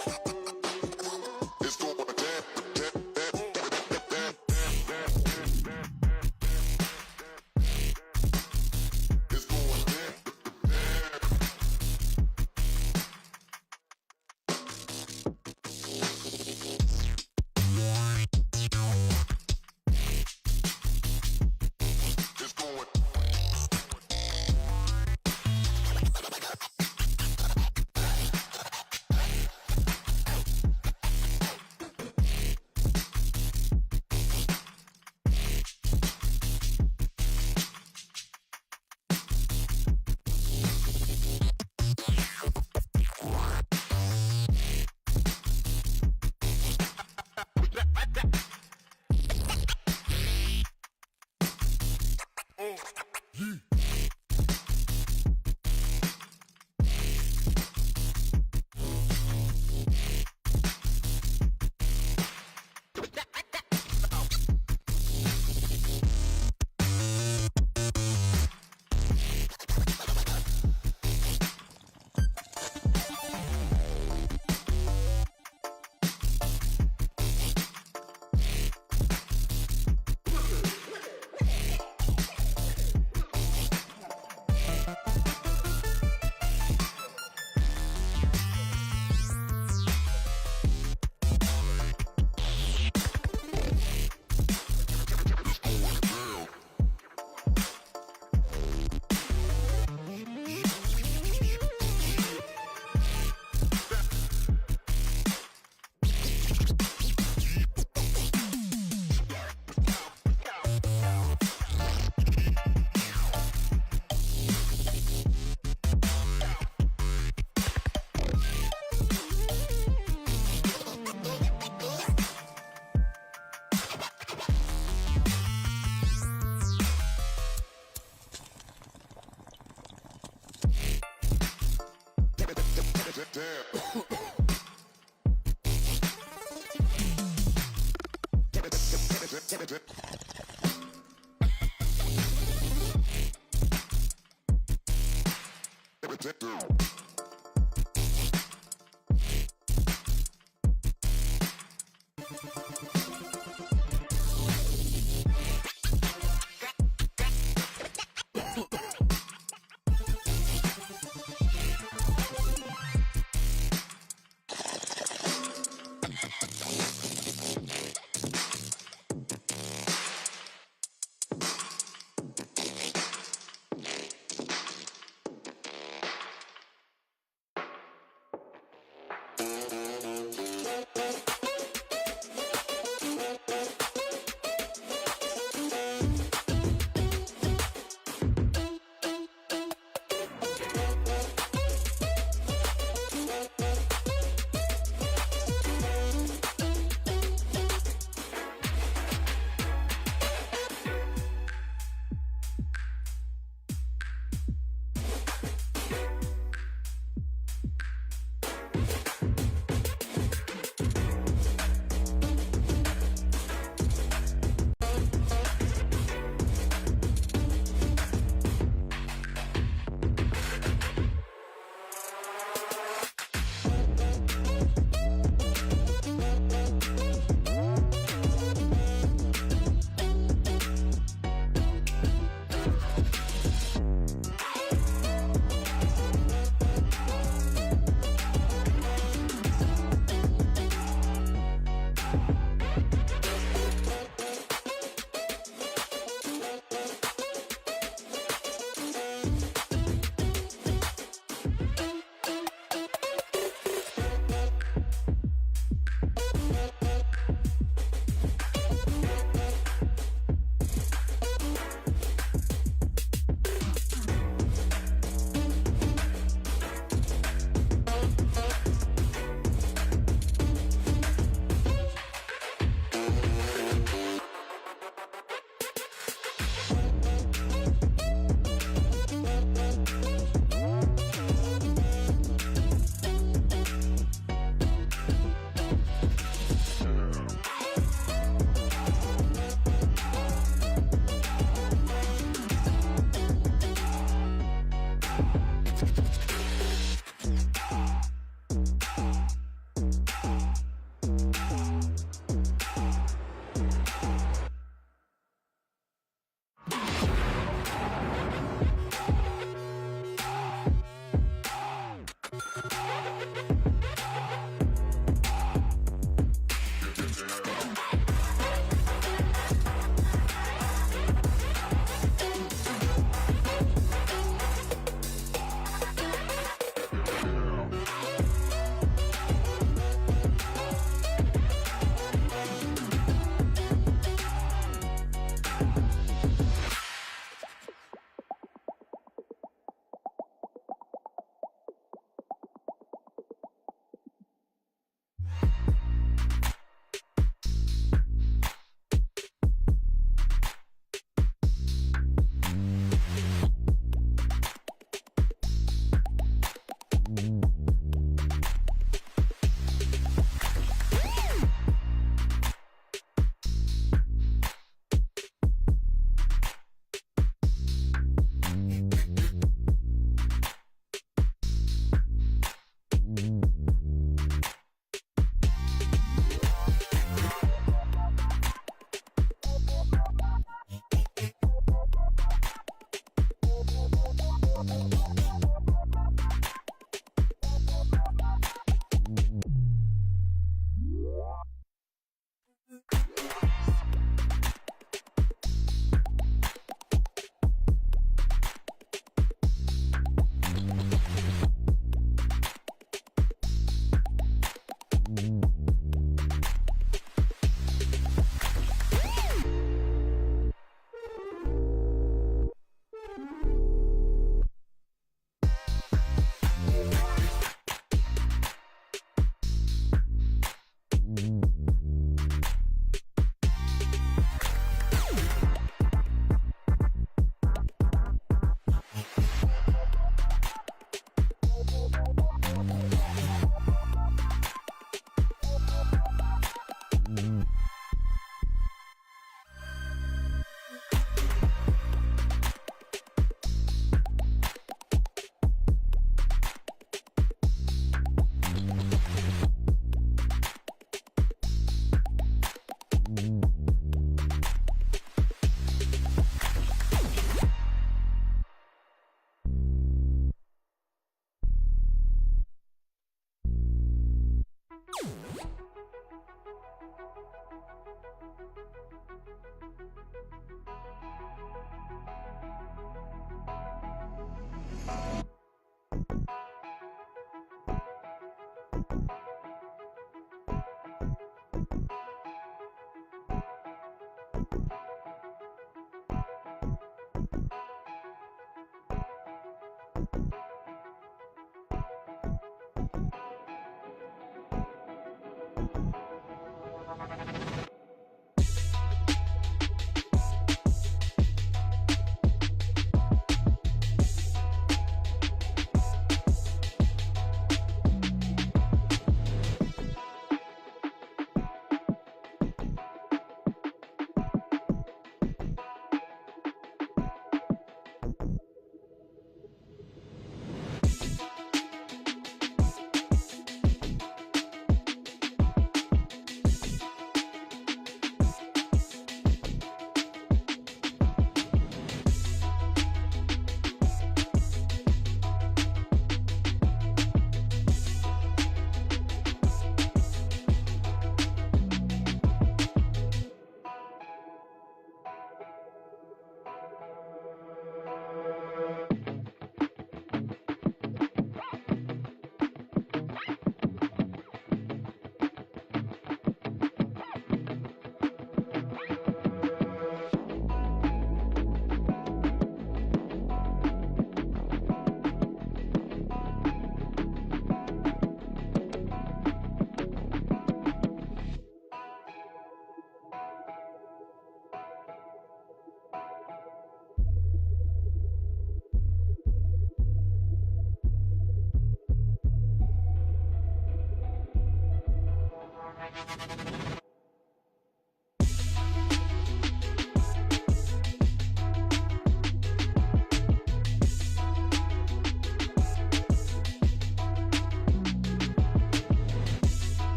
It's going down, it's going down. It's going.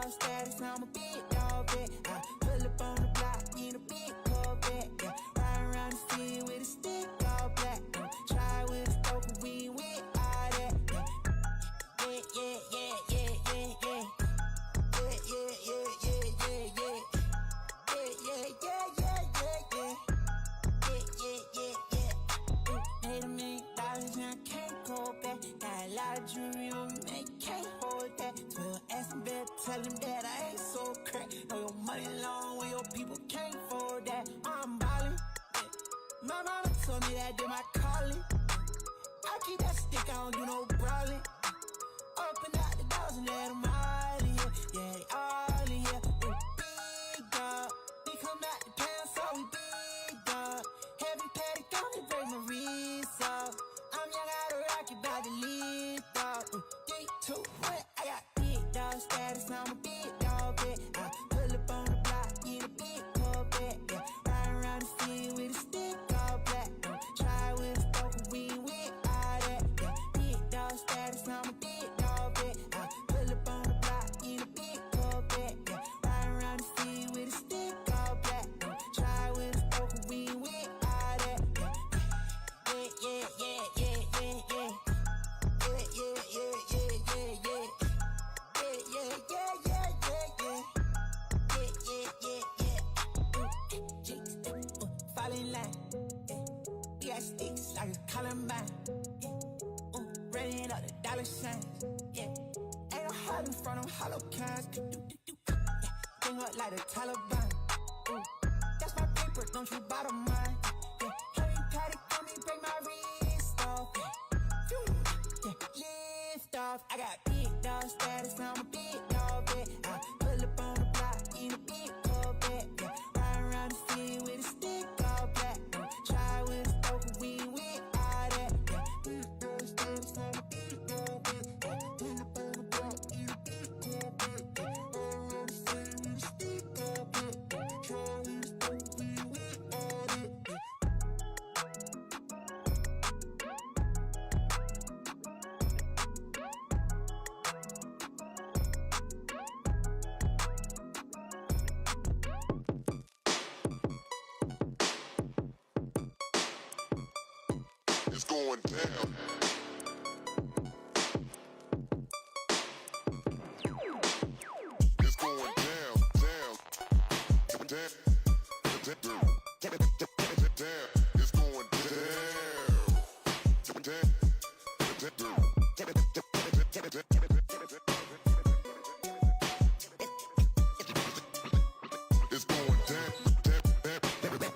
Status, I'm a big dog, bet. I pull up on the block in a big Corvette, yeah. Ride around the city with a stick all black. Try with a stroke, we ain't with all that, yeah. Yeah, yeah, yeah, yeah, yeah, yeah. Yeah, yeah, yeah, yeah, yeah, yeah. Yeah, yeah, yeah, yeah, yeah, yeah. Yeah, yeah, yeah, yeah. Paid $1 million and I can't go back. Got a lot of jewelry on me, man, you can't hold that. Well, ask him better, tell him that I ain't so crack. Know your money long when your people can't afford that. I'm ballin', yeah. My mama told me that did my calling. I keep that stick, I don't do no brawling. Open out the doors and let them all in here. Yeah, they all in here. Ooh, big dog. We come out the town, so we big dog. Heavy patty, gonna break my wrist off. I'm young out of rocket, about to lead dog. 3, 2, 1, I got big dog status, I'm a big dog, bet. I pull up on the block in a big Corvette, yeah. Ride around the city with a stick all black. Try with a stroke, we ain't with all that, yeah. Big dog status, I'm a big dog, bet. I pull up on the block in a big Corvette, yeah. Ride around the city with a stick all black. Try with a stroke, we ain't with all that, yeah. Yeah, yeah, yeah, yeah, yeah, yeah. Yeah, yeah, yeah, yeah, yeah, yeah. Yeah, yeah, yeah, yeah, yeah, yeah. Yeah, yeah, yeah, yeah. Jinx, fall in line. Yeah. We got sticks like a Columbine. Yeah. Running up the dollar signs. Yeah. Ain't no hiding from them hollow kinds. Yeah. Bring up like the Taliban. Ooh. That's my paper, don't you bottom mine. Yeah. Heavy patty, come me break my wrist off. Yeah. Phew. Yeah. Lift off. I got big dog status, I'm a big dog, bet. I pull up on the block in a big Corvette, yeah. Ride around the city with a stick all black. Try with a stroke, we ain't with all that, yeah. Big dog status, I'm a big dog, bet. I pull up on the block in a big Corvette, yeah. Ride around the city with a stick all black. Try with a stroke, we ain't with all that, yeah. It's going down. It's going down, down, down, down, down. It's going down, down, it's going down, down, down, down.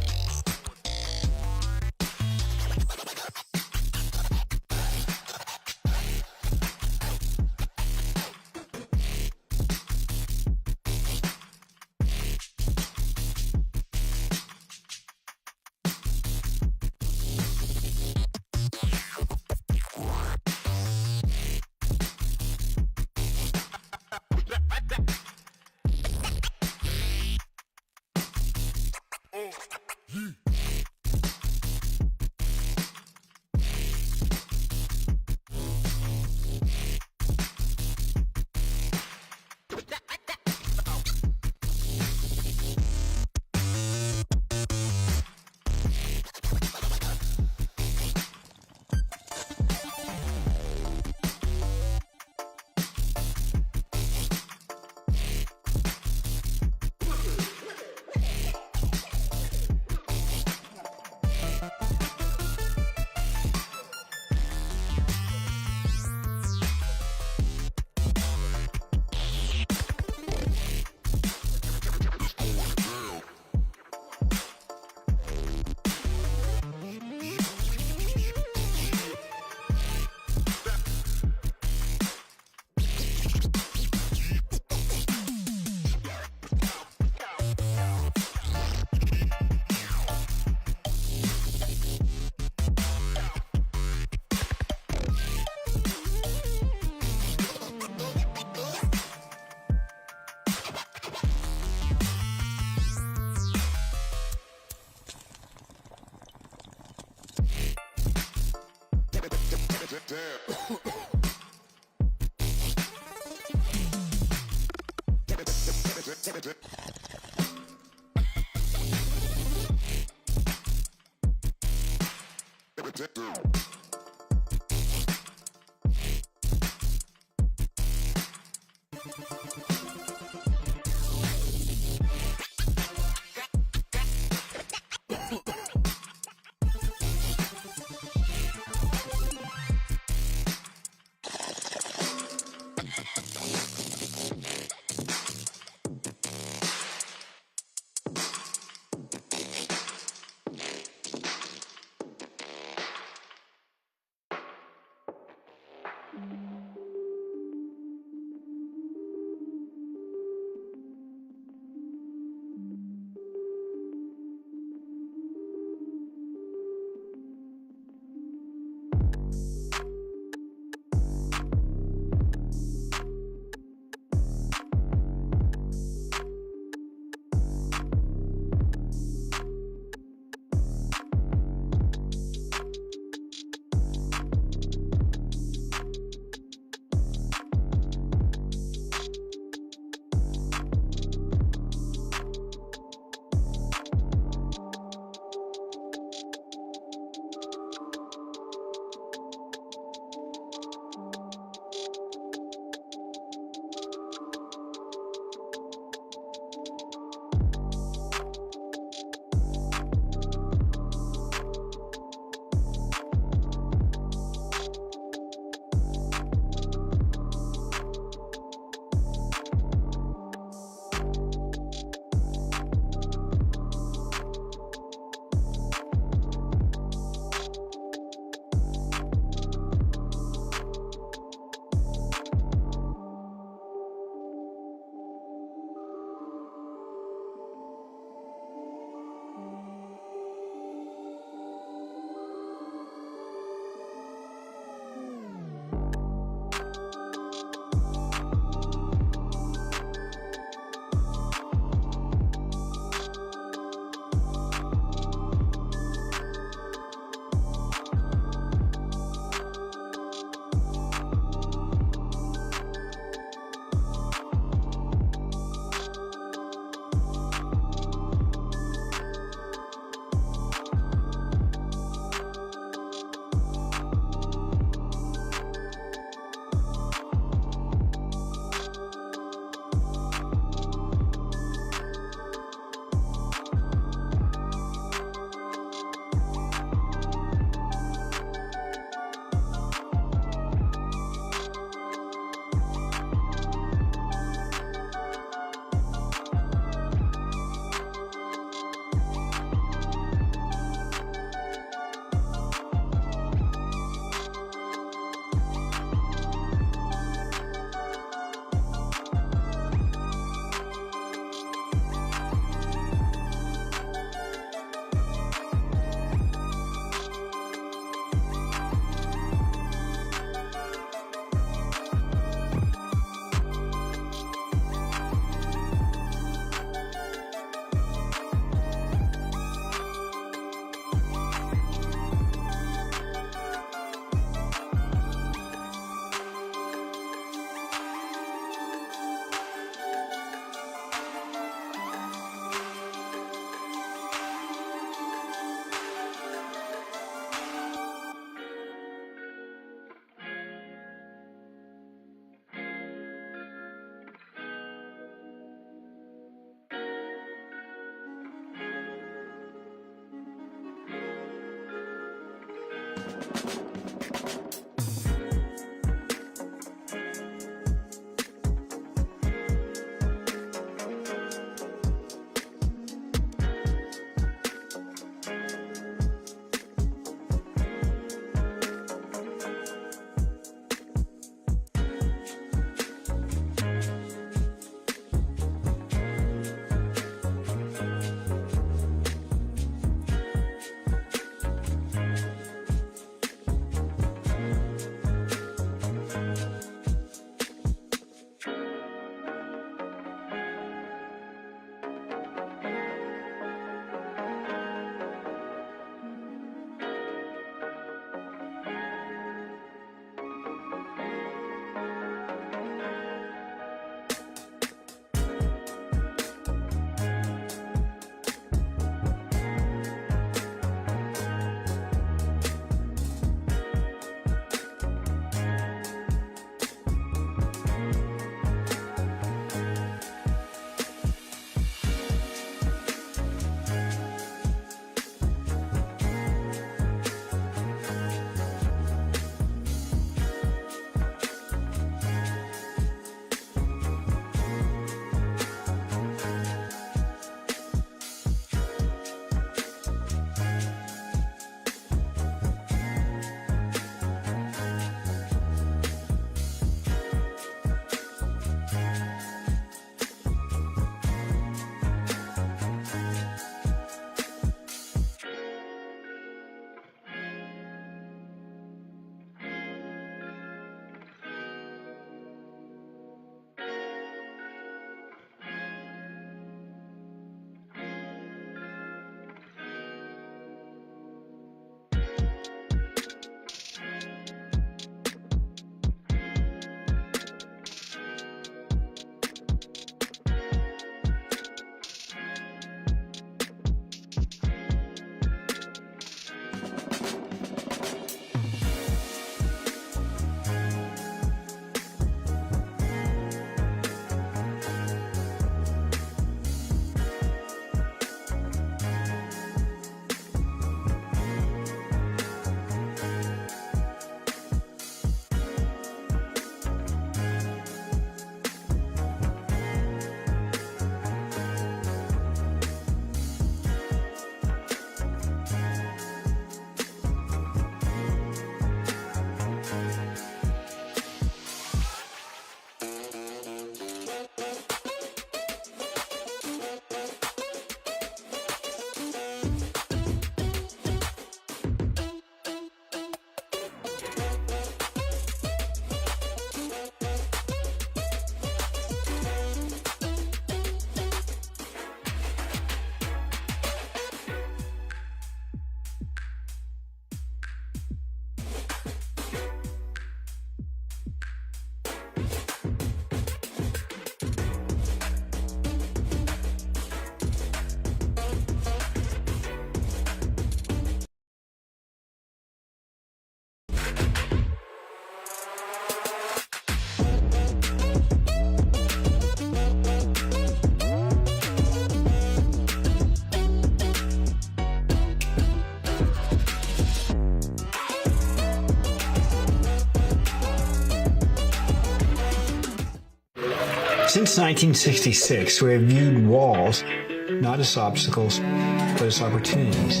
Since 1966, we have viewed walls not as obstacles, but as opportunities.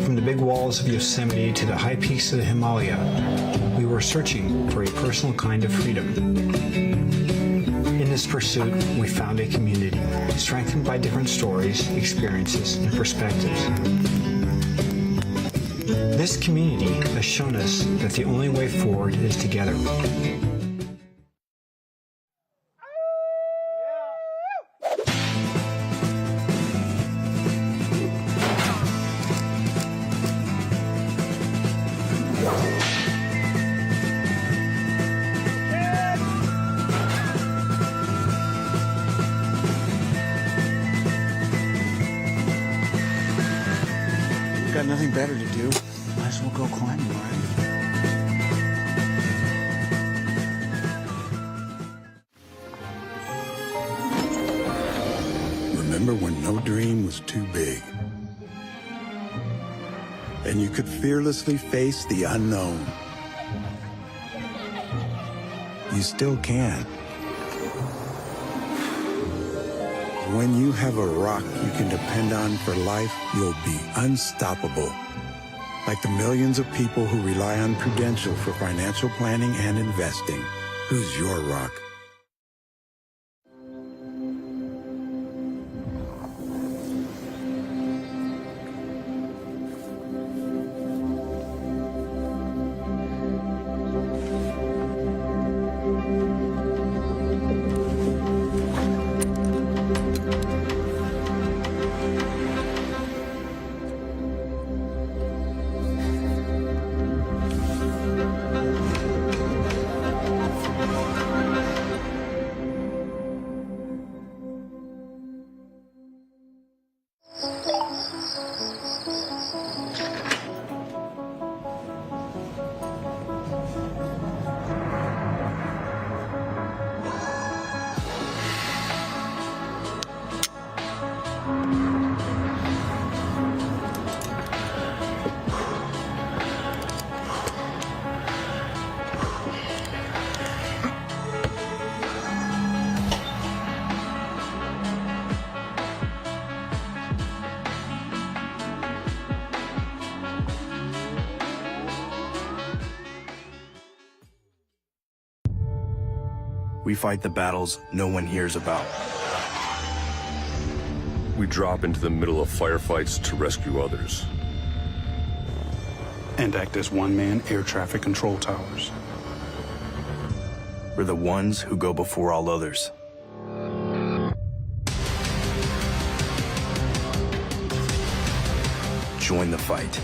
From the big walls of Yosemite to the high peaks of the Himalaya, we were searching for a personal kind of freedom. In this pursuit, we found a community, strengthened by different stories, experiences, and perspectives. This community has shown us that the only way forward is together. Got nothing better to do. Might as well go climbing, right? Remember when no dream was too big? And you could fearlessly face the unknown. You still can. When you have a rock you can depend on for life, you'll be unstoppable. Like the millions of people who rely on Prudential for financial planning and investing. Who's your rock? We fight the battles no one hears about. We drop into the middle of firefights to rescue others. And act as one-man air traffic control towers. We're the ones who go before all others. Join the fight.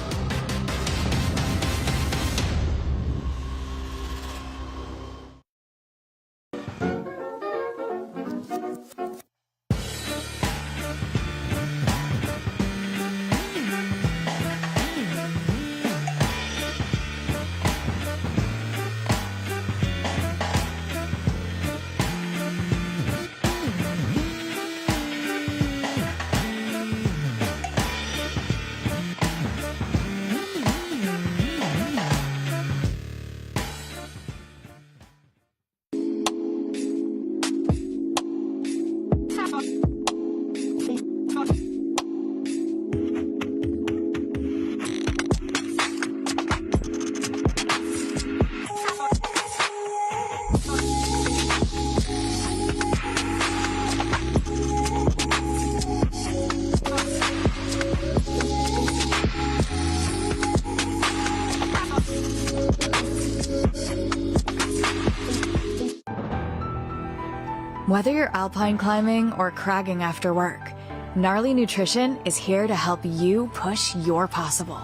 Whether you're alpine climbing or cragging after work, Gnarly Nutrition is here to help you push your possible.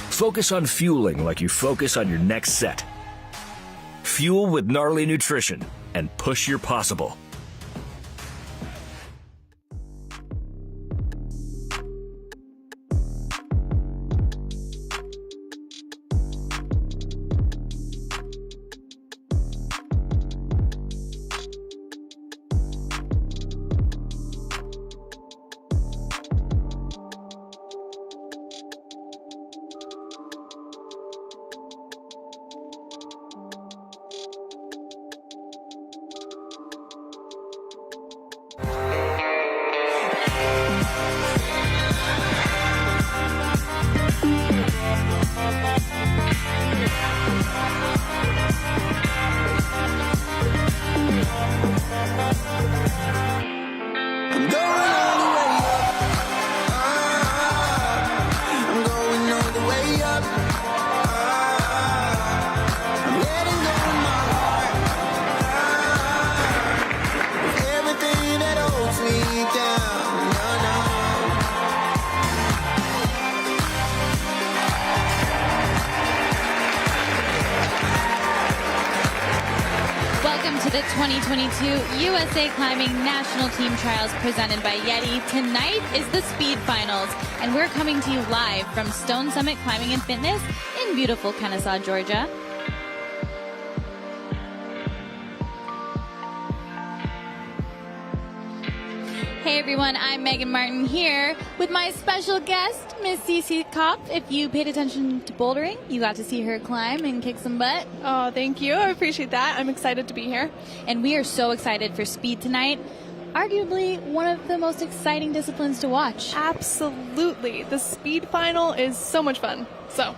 Focus on fueling like you focus on your next set. Fuel with Gnarly Nutrition and push your possible. 2022 USA Climbing National Team Trials presented by YETI. Tonight is the speed finals, and we're coming to you live from Stone Summit Climbing and Fitness in beautiful Kennesaw, Georgia. Hey everyone, I'm Megan Martin here with my special guest, Miss Cece Kopp. If you paid attention to bouldering, you got to see her climb and kick some butt. Oh, thank you. I appreciate that. I'm excited to be here. And we are so excited for speed tonight. Arguably one of the most exciting disciplines to watch. Absolutely. The speed final is so much fun. So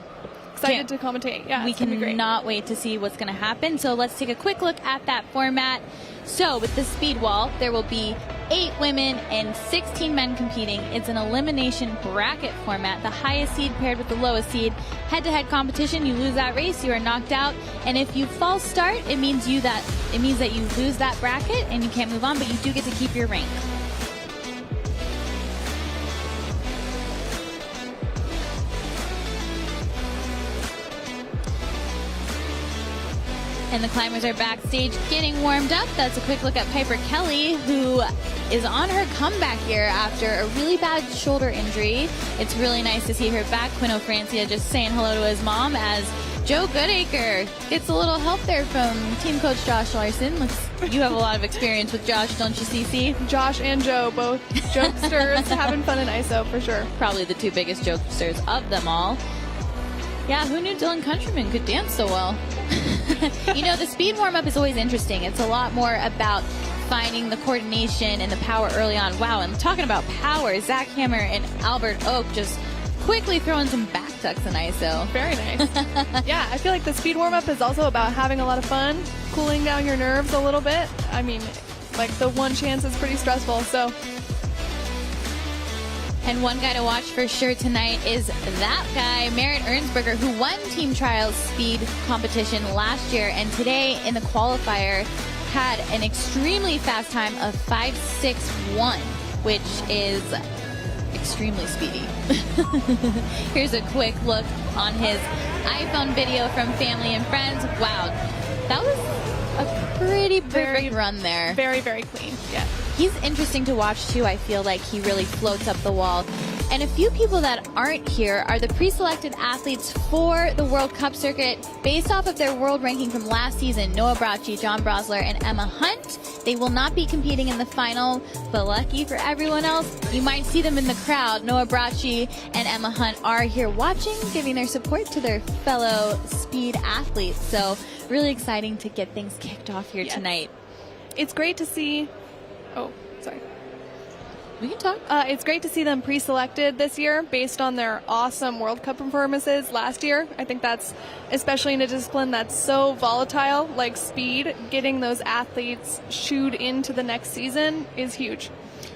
excited to commentate. Yeah, we it's gonna be great. cannot wait to see what's going to happen. So let's take a quick look at that format. So with the speed wall, there will be 8 women and 16 men competing. It's an elimination bracket format. The highest seed paired with the lowest seed. Head-to-head competition. You lose that race, you are knocked out. And if you false start, it means that you lose that bracket and you can't move on, but you do get to keep your rank. And the climbers are backstage getting warmed up. That's a quick look at Piper Kelly, who is on her comeback here after a really bad shoulder injury. It's really nice to see her back. Quinn Francia just saying hello to his mom as Joe Goodacre gets a little help there from team coach Josh Larson. You have a lot of experience with Josh, don't you, Cece? Josh and Joe, both jokesters, having fun in ISO for sure. Probably the 2 biggest jokesters of them all. Yeah, who knew Dylan Countryman could dance so well? You know, the speed warm-up is always interesting. It's a lot more about finding the coordination and the power early on. Wow, and talking about power, Zach Hammer and Albert Oak just quickly throwing some back tucks in ISO. Very nice. Yeah, I feel like the speed warm-up is also about having a lot of fun, cooling down your nerves a little bit. I mean, like the one chance is pretty stressful, so. And one guy to watch for sure tonight is that guy, Merritt Ernsberger, who won Team Trials speed competition last year, and today in the qualifier had an extremely fast time of 5:6:1, which is extremely speedy. Here's a quick look on his iPhone video from family and friends. Wow, that was a pretty perfect run there. Very, very clean, yeah. He's interesting to watch too. I feel like he really floats up the wall. And a few people that aren't here are the pre-selected athletes for the World Cup circuit based off of their world ranking from last season. Noah Bracci, John Brosler, and Emma Hunt. They will not be competing in the final, but lucky for everyone else, you might see them in the crowd. Noah Bracci and Emma Hunt are here watching, giving their support to their fellow speed athletes. So really exciting to get things kicked off here tonight. It's great to see. Oh, sorry. We can talk. It's great to see them pre-selected this year based on their awesome World Cup performances last year. I think that's, especially in a discipline that's so volatile like speed, getting those athletes shooed into the next season is huge.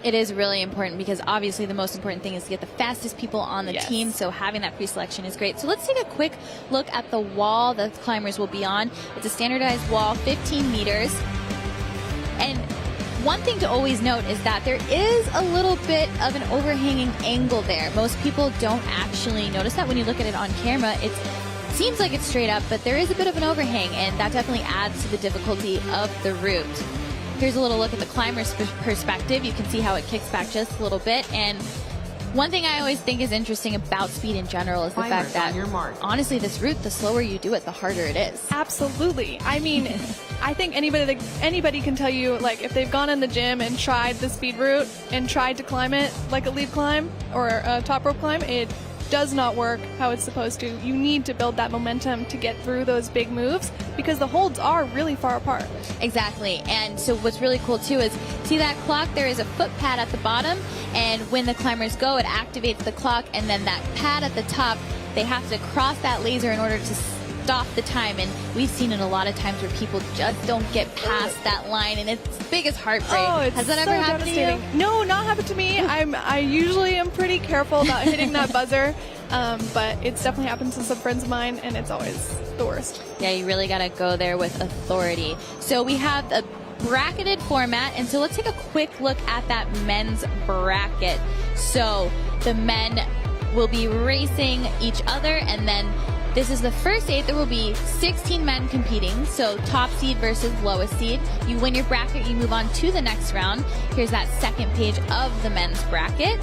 It is really important because obviously the most important thing is to get the fastest people on the team, so having that pre-selection is great. So let's take a quick look at the wall the climbers will be on. It's a standardized wall, 15 meters. And one thing to always note is that there is a little bit of an overhanging angle there. Most people don't actually notice that when you look at it on camera. It seems like it's straight up, but there is a bit of an overhang, and that definitely adds to the difficulty of the route. Here's a little look at the climber's perspective. You can see how it kicks back just a little bit. And one thing I always think is interesting about speed in general is the fact that, honestly, this route, the slower you do it, the harder it is. Absolutely. I mean, I think anybody can tell you, like, if they've gone in the gym and tried the speed route and tried to climb it like a lead climb or a top rope climb, it does not work how it's supposed to. You need to build that momentum to get through those big moves because the holds are really far apart. Exactly. And so what's really cool too is, see that clock? There is a foot pad at the bottom, and when the climbers go, it activates the clock, and then that pad at the top, they have to cross that laser in order to stop the time. And we've seen it a lot of times where people just don't get past that line, and it's the biggest heartbreak. Oh, it's Has that so ever happened to you? No, not happened to me. I usually am pretty careful about hitting that buzzer, but it's definitely happened to some friends of mine, and it's always the worst. Yeah, you really got to go there with authority. So we have a bracketed format, and so let's take a quick look at that men's bracket. So the men will be racing each other, and then This is the first 8. There will be 16 men competing, so top seed versus lowest seed. You win your bracket, you move on to the next round. Here's that second page of the men's bracket.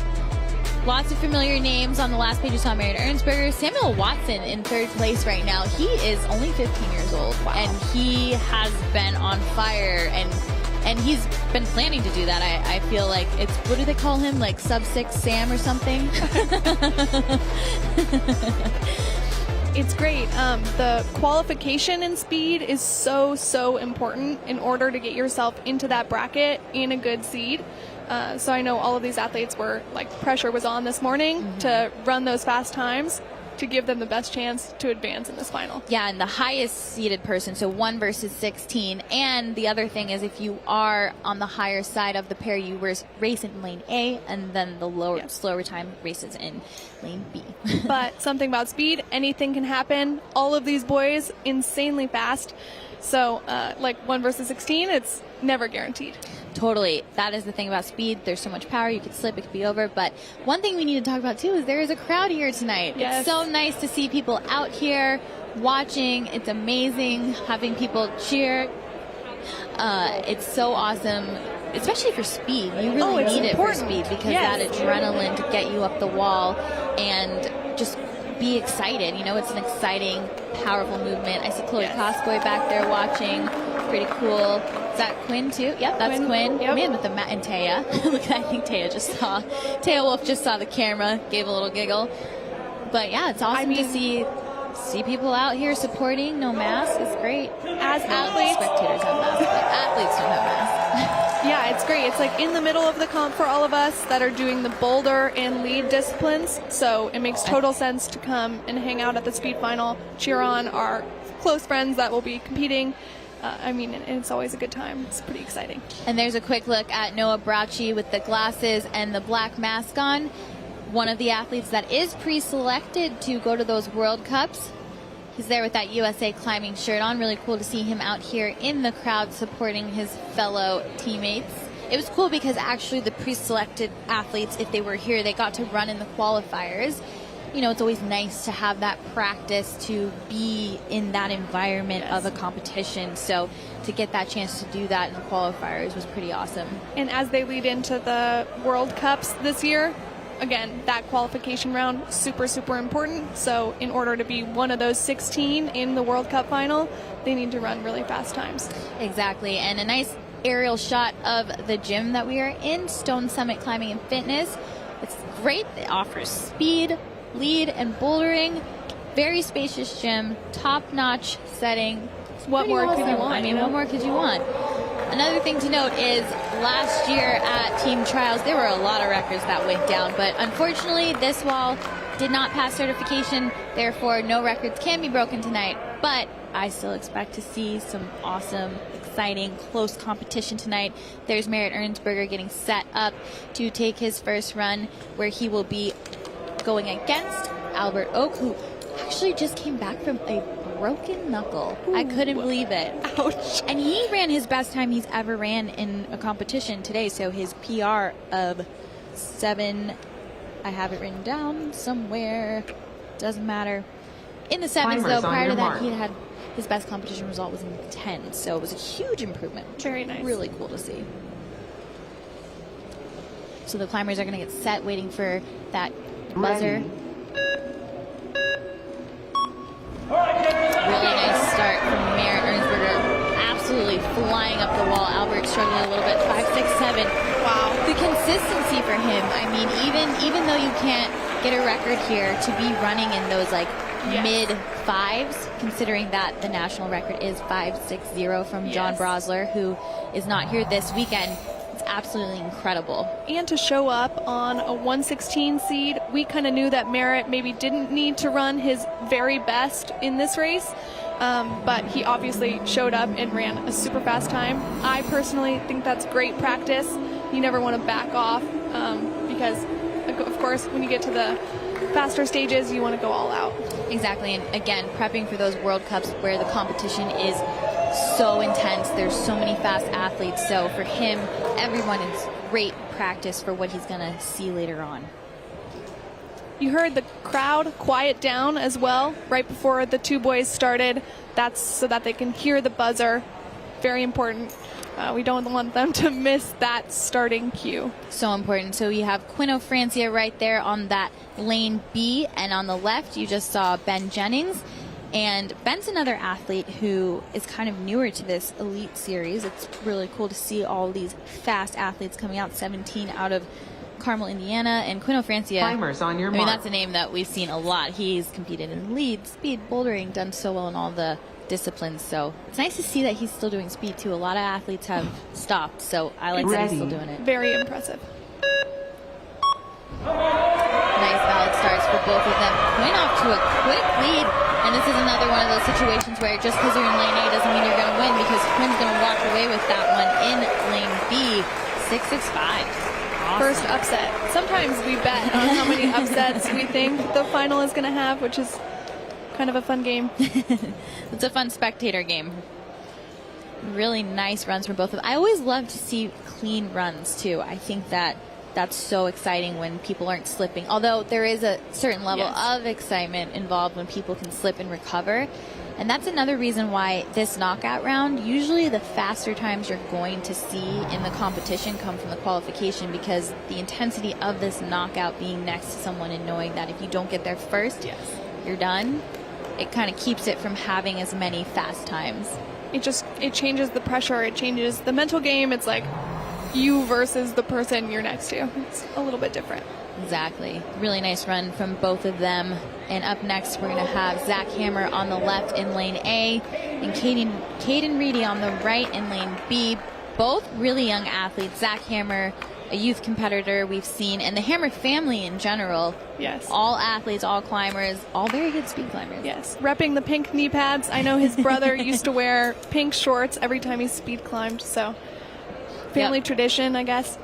Lots of familiar names. On the last page, you saw Merritt Ernsberger. Samuel Watson in 3rd place right now. He is only 15 years old, and he has been on fire, and he's been planning to do that. I feel like it's, what do they call him? Like sub-6 Sam or something? It's great. The qualification in speed is so important in order to get yourself into that bracket in a good seed. So I know all of these athletes were, like, pressure was on this morning to run those fast times to give them the best chance to advance in this final. Yeah, and the highest seeded person, so 1 versus 16. And the other thing is, if you are on the higher side of the pair, you race in lane A, and then the slower time races in lane B. But something about speed, anything can happen. All of these boys, insanely fast. So, like 1 versus 16, it's never guaranteed. Totally. That is the thing about speed. There's so much power. You could slip. It could be over. But one thing we need to talk about, too, is there is a crowd here tonight. Yes. It's so nice to see people out here watching. It's amazing having people cheer. It's so awesome, especially for speed. You really need it for speed, because that adrenaline to get you up the wall and just be excited. You know, it's an exciting, powerful movement. I see Chloe Koskoy back there watching. Pretty cool. Is that Quinn too? Yep, that's Quinn. Yep. Man with the and Taya. Look, I think Taya Wolf just saw the camera, gave a little giggle. But yeah, it's awesome to see people out here supporting. No mask is great. As athletes, spectators have masks, but athletes don't have masks. Yeah, it's great. It's like in the middle of the comp for all of us that are doing the boulder and lead disciplines. So it makes total sense to come and hang out at the speed final, cheer on our close friends that will be competing. I mean, it's always a good time. It's pretty exciting. And there's a quick look at Noah Bracci with the glasses and the black mask on. One of the athletes that is pre-selected to go to those World Cups. He's there with that USA climbing shirt on. Really cool to see him out here in the crowd supporting his fellow teammates. It was cool because actually the pre-selected athletes, if they were here, they got to run in the qualifiers. You know, it's always nice to have that practice, to be in that environment of a competition. So to get that chance to do that in the qualifiers was pretty awesome. And as they lead into the World Cups this year, again, that qualification round, super important. So in order to be one of those 16 in the World Cup final, they need to run really fast times. Exactly. And a nice aerial shot of the gym that we are in, Stone Summit Climbing and Fitness. It's great. It offers speed, lead, and bouldering. Very spacious gym, top-notch setting. What more could you want? I mean, what more could you want? Another thing to note is last year at team trials, there were a lot of records that went down, but unfortunately this wall did not pass certification, therefore no records can be broken tonight. But I still expect to see some awesome, exciting, close competition tonight. There's Merritt Ernsberger getting set up to take his first run, where he will be going against Albert Oak, who actually just came back from a broken knuckle. Ooh. I couldn't believe it. Ouch. And he ran his best time he's ever ran in a competition today, so his PR of 7, I have it written down somewhere, doesn't matter. In the 7s, though, prior to that, he had his best competition result was in the 10s, so it was a huge improvement. Very nice. Really cool to see. So the climbers are going to get set, waiting for that buzzer. Really nice start from Merritt Ernsberger. Absolutely flying up the wall. Albert struggling a little bit. 5, 6, 7. Wow. The consistency for him. I mean, even though you can't get a record here, to be running in those like mid 5s, considering that the national record is 5.60 from John Brosler, who is not here this weekend. It's absolutely incredible. And to show up on a 116 seed, we kind of knew that Merritt maybe didn't need to run his very best in this race, but he obviously showed up and ran a super fast time. I personally think that's great practice. You never want to back off because, of course, when you get to the faster stages, you want to go all out. Exactly, and again, prepping for those World Cups where the competition is so intense. There's so many fast athletes, so for him, everyone is great practice for what he's going to see later on. You heard the crowd quiet down as well right before the two boys started. That's so that they can hear the buzzer. Very important. We don't want them to miss that starting cue. So important. So you have Quino Francia right there on that lane B, and on the left you just saw Ben Jennings. And Ben's another athlete who is kind of newer to this elite series. It's really cool to see all these fast athletes coming out, 17 out of Carmel, Indiana. And Quino Francia, Timers on your mark. that's a name that we've seen a lot. He's competed in lead, speed, bouldering, done so well in all the disciplines. So it's nice to see that he's still doing speed too. A lot of athletes have stopped, so I like that he's still doing it. Very impressive. Nice valid starts for both of them. Quinn off to a quick lead, and this is another one of those situations where just because you're in lane A doesn't mean you're going to win, because Quinn's going to walk away with that one in lane B. 6-6-5. Awesome. First upset. Sometimes we bet on how many upsets we think the final is going to have, which is kind of a fun game. It's a fun spectator game. Really nice runs from both of them. I always love to see clean runs too. I think that that's so exciting when people aren't slipping. Although there is a certain level of excitement involved when people can slip and recover. And that's another reason why this knockout round, usually the faster times you're going to see in the competition come from the qualification, because the intensity of this knockout being next to someone and knowing that if you don't get there first, you're done. It kind of keeps it from having as many fast times. It changes the pressure. It changes the mental game. It's like you versus the person you're next to. It's a little bit different. Exactly. Really nice run from both of them. And up next, we're going to have Zach Hammer on the left in lane A and Caden Reedy on the right in lane B. Both really young athletes. Zach Hammer, a youth competitor we've seen, and the Hammer family in general. Yes. All athletes, all climbers, all very good speed climbers. Yes. Repping the pink knee pads. I know his brother used to wear pink shorts every time he speed climbed, so family tradition, I guess.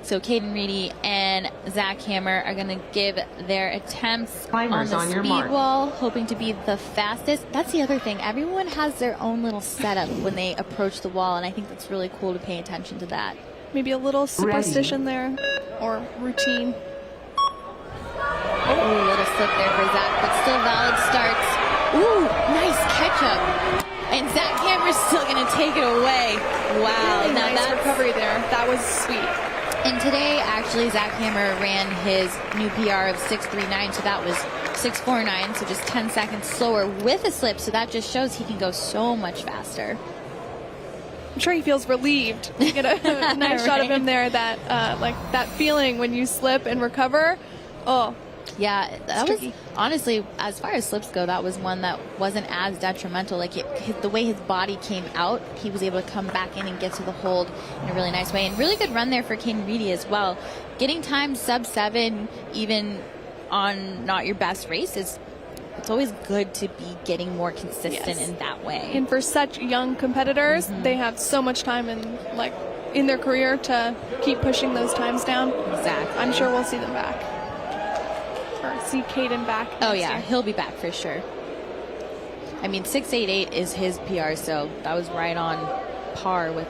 So Caden Reedy and Zach Hammer are going to give their attempts Climbers on the your speed mark. wall, hoping to be the fastest. That's the other thing. Everyone has their own little setup when they approach the wall, and I think that's really cool to pay attention to that. Maybe a little superstition there, or routine. Oh, a little slip there for Zach, but still valid starts. Ooh, nice catch up. And Zach Hammer's still going to take it away. Wow. Really now nice recovery there. That was sweet. And today, actually, Zach Hammer ran his new PR of 6:39, so that was 6:49, so just 10 seconds slower with a slip, so that just shows he can go so much faster. I'm sure he feels relieved. You get a nice shot of him there, that like that feeling when you slip and recover. Oh. Yeah, that was, honestly, as far as slips go, that was one that wasn't as detrimental. Like the way his body came out, he was able to come back in and get to the hold in a really nice way. And really good run there for Caden Reedy as well. Getting time sub-7, even on not your best races, it's always good to be getting more consistent in that way. And for such young competitors, they have so much time in their career to keep pushing those times down. Exactly. I'm sure we'll see them back. Or see Caden back. Oh yeah, year. he'll be back for sure. I mean, 6:88 is his PR, so that was right on par with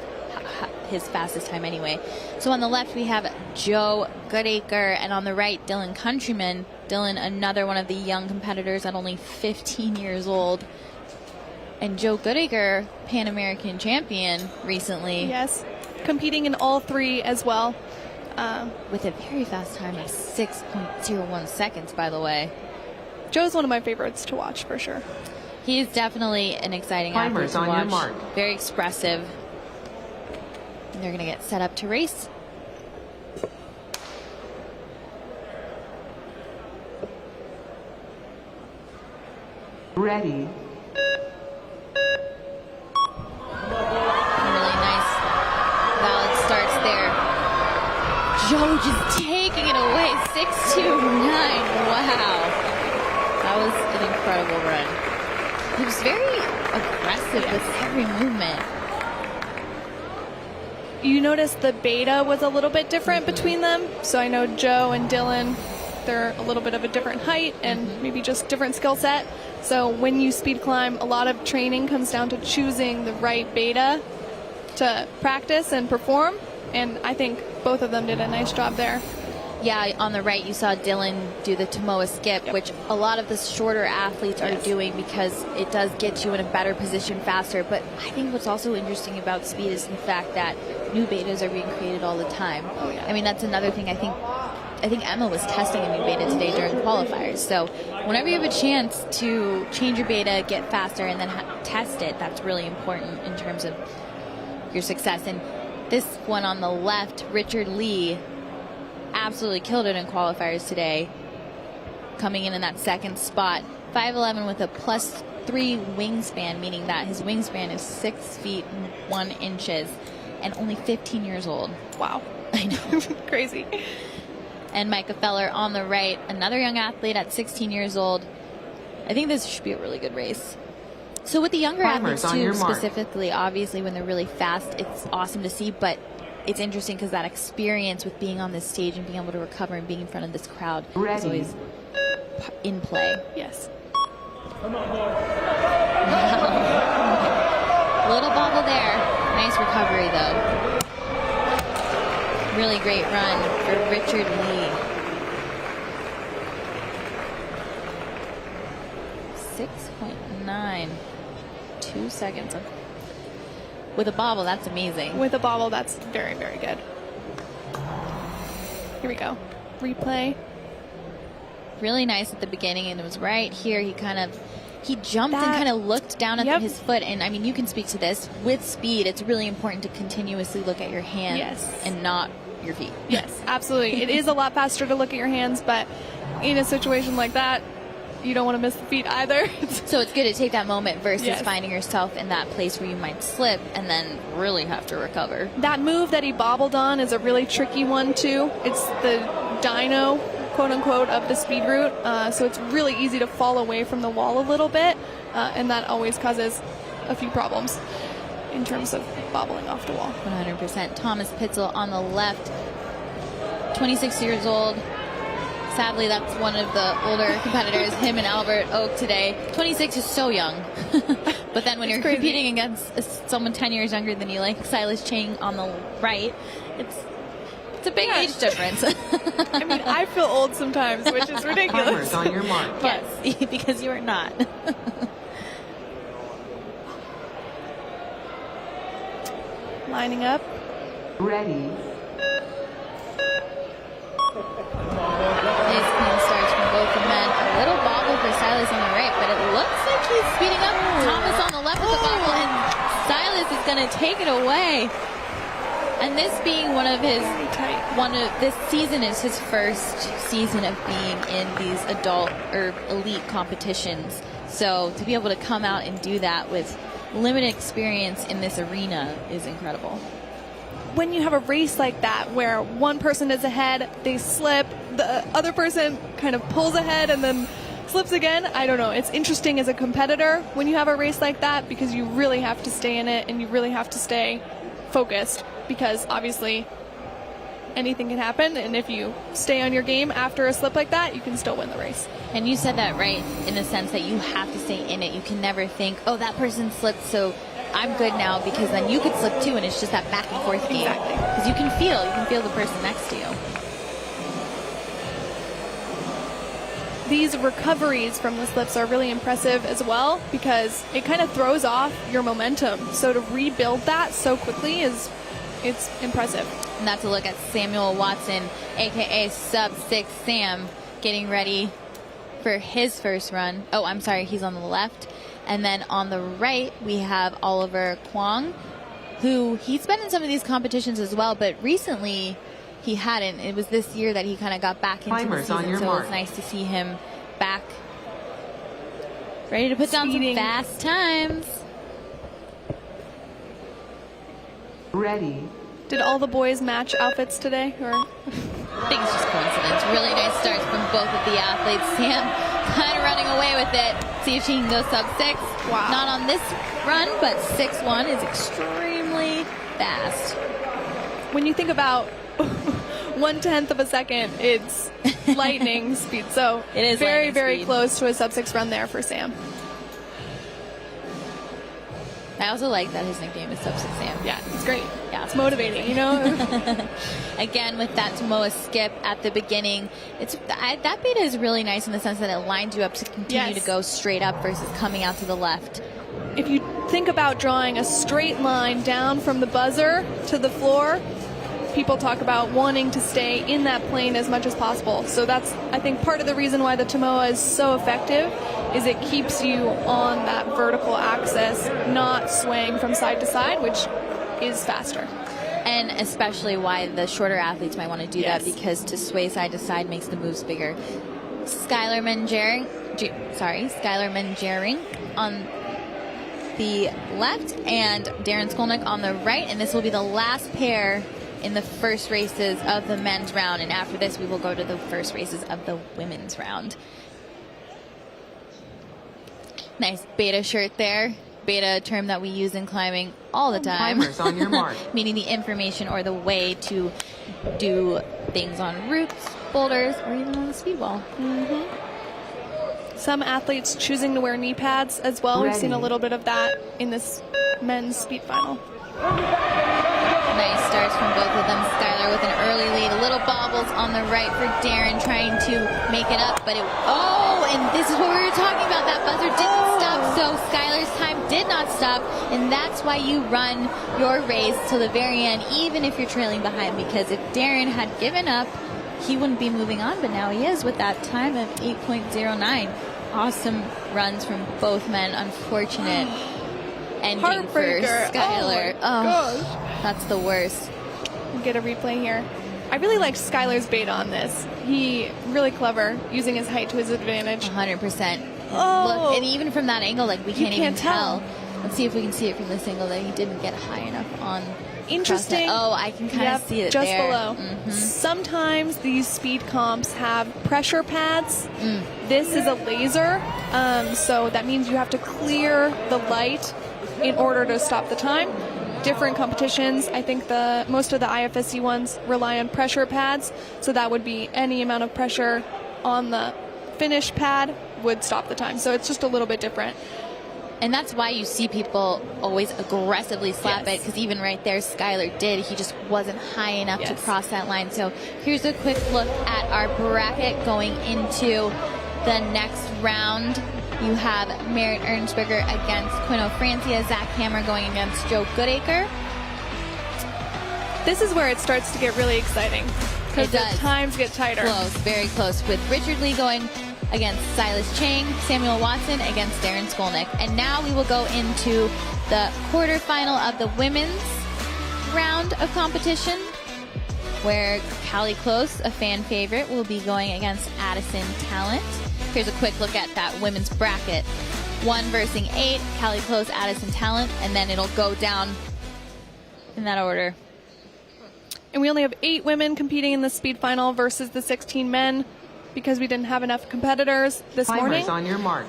his fastest time anyway. So on the left we have Joe Goodacre, and on the right Dylan Countryman. Dylan, another one of the young competitors at only 15 years old. And Joe Goodacre, Pan American champion recently. Yes, competing in all three as well. With a very fast time of 6.01 seconds, by the way. Joe's one of my favorites to watch for sure. He is definitely an exciting athlete to on watch. your mark. Very expressive. And they're going to get set up to race. Ready. Really nice valid starts there. Joe just taking it away. 6.29. Wow. That was an incredible run. He was very aggressive with every movement. You notice the beta was a little bit different between them. So I know Joe and Dylan, they're a little bit of a different height and maybe just different skill set. So when you speed climb, a lot of training comes down to choosing the right beta to practice and perform. And I think both of them did a nice job there. Yeah, on the right, you saw Dylan do the Tomoa skip, which a lot of the shorter athletes are doing because it does get you in a better position faster. But I think what's also interesting about speed is the fact that new betas are being created all the time. Oh, yeah. I mean, that's another thing. I think Emma was testing a new beta today during qualifiers. So whenever you have a chance to change your beta, get faster, and then test it, that's really important in terms of your success. And this one on the left, Richard Lee, absolutely killed it in qualifiers today, coming in that second spot. 5'11" with a +3 wingspan, meaning that his wingspan is 6 feet 1 inches, and only 15 years old. Wow. I know. Crazy. And Micah Feller on the right, another young athlete at 16 years old. I think this should be a really good race. So with the younger athletes too, specifically, obviously when they're really fast, it's awesome to see, but it's interesting because that experience with being on this stage and being able to recover and being in front of this crowd is always in play. Yes. Little bobble there. Nice recovery though. Really great run for Richard Lee. 6.9. 2 seconds. With a bobble, that's amazing. With a bobble, that's very, very good. Here we go. Replay. Really nice at the beginning, and it was right here. He jumped and kind of looked down at his foot. And I mean, you can speak to this. With speed, it's really important to continuously look at your hands and not your feet. Yes, absolutely. It is a lot faster to look at your hands, but in a situation like that, you don't want to miss the feet either. So it's good to take that moment versus finding yourself in that place where you might slip and then really have to recover. That move that he bobbled on is a really tricky one too. It's the dyno, quote unquote, of the speed route. So it's really easy to fall away from the wall a little bit. And that always causes a few problems in terms of bobbling off the wall. 100%. Thomas Pitzel on the left, 26 years old. Sadly, that's one of the older competitors, him and Albert Oak today. 26 is so young. But then when you're competing against someone 10 years younger than you, like Silas Chang on the right, it's a big age difference. I mean, I feel old sometimes, which is ridiculous. Timers on your mark. Yes, because you are not. Lining up. Ready. Nice clean starts from both the men. A little bobble for Silas on the right, but it looks like he's speeding up. Thomas on the left with the bobble, and Silas is going to take it away. And this being this season is his first season of being in these adult or elite competitions. So to be able to come out and do that with limited experience in this arena is incredible. When you have a race like that where one person is ahead, they slip, the other person kind of pulls ahead and then slips again. I don't know. It's interesting as a competitor when you have a race like that because you really have to stay in it and you really have to stay focused because obviously anything can happen, and if you stay on your game after a slip like that, you can still win the race. And you said that right in the sense that you have to stay in it. You can never think, oh, that person slipped, so I'm good now, because then you could slip too, and it's just that back and forth game. Exactly. Because you can feel the person next to you. These recoveries from the slips are really impressive as well because it kind of throws off your momentum. So to rebuild that so quickly it's impressive. And that's a look at Samuel Watson, aka Sub-6 Sam, getting ready for his first run. Oh, I'm sorry, he's on the left. And then on the right, we have Oliver Kwong, who he's been in some of these competitions as well, but recently he hadn't. It was this year that he kind of got back into the season, so it's nice to see him back, ready to put down some fast times. Ready. Did all the boys match outfits today? Or? I think it's just coincidence. Really nice starts from both of the athletes. Sam kind of running away with it. See if she can go sub-6. Wow. Not on this run, but 6-1 is extremely fast. When you think about 1/10 of a second, it's lightning speed. So it is very, very close to a sub-6 run there for Sam. I also like that his nickname is Sub 6 Sam. Yeah, it's great. Yeah, it's motivating, you know? Again, with that Tomoa skip at the beginning, that beta is really nice in the sense that it lines you up to continue to go straight up versus coming out to the left. If you think about drawing a straight line down from the buzzer to the floor, people talk about wanting to stay in that plane as much as possible. So that's, I think, part of the reason why the Tomoa is so effective is it keeps you on that vertical axis, not swaying from side to side, which is faster. And especially why the shorter athletes might want to do that, because to sway side to side makes the moves bigger. Skylar Menjering on the left and Darren Skolnick on the right, and this will be the last pair in the first races of the men's round, and after this we will go to the first races of the women's round. Nice beta shirt there. Beta, a term that we use in climbing all the time. Climbers on your mark. Meaning the information or the way to do things on routes, boulders, or even on the speed wall. Some athletes choosing to wear knee pads as well. We've seen a little bit of that in this men's speed final. Nice starts from both of them. Skylar with an early lead. A little bobbles on the right for Darren, trying to make it up, but and this is what we were talking about. That buzzer didn't stop, so Skylar's time did not stop, and that's why you run your race till the very end, even if you're trailing behind, because if Darren had given up, he wouldn't be moving on, but now he is with that time of 8.09. Awesome runs from both men. Unfortunate ending for Skylar. Oh, gosh. That's the worst. We'll get a replay here. I really liked Skylar's beta on this. He really clever, using his height to his advantage. 100%. Oh, look, and even from that angle, like we can't even tell. Let's see if we can see it from this angle that he didn't get high enough on. Interesting. Oh, I can kind of see it just there. Below. Sometimes these speed comps have pressure pads. This is a laser, so that means you have to clear the light in order to stop the time. Different competitions, I think most of the IFSC ones rely on pressure pads, so that would be any amount of pressure on the finish pad would stop the time. So it's just a little bit different. And that's why you see people always aggressively slap it, because even right there, Skylar did. He just wasn't high enough to cross that line. So here's a quick look at our bracket going into the next round. You have Merritt Ernsberger against Quinn O'Francia, Zach Hammer going against Joe Goodacre. This is where it starts to get really exciting, because the times get tighter. Close, very close, with Richard Lee going against Silas Chang, Samuel Watson against Darren Skolnick. And now we will go into the quarterfinal of the women's round of competition, where Callie Close, a fan favorite, will be going against Addison Talent. Here's a quick look at that women's bracket. 1 versus 8, Callie Close, Addison Talent, and then it'll go down in that order. And we only have 8 women competing in the speed final versus the 16 men, because we didn't have enough competitors this morning. Climbers on your mark.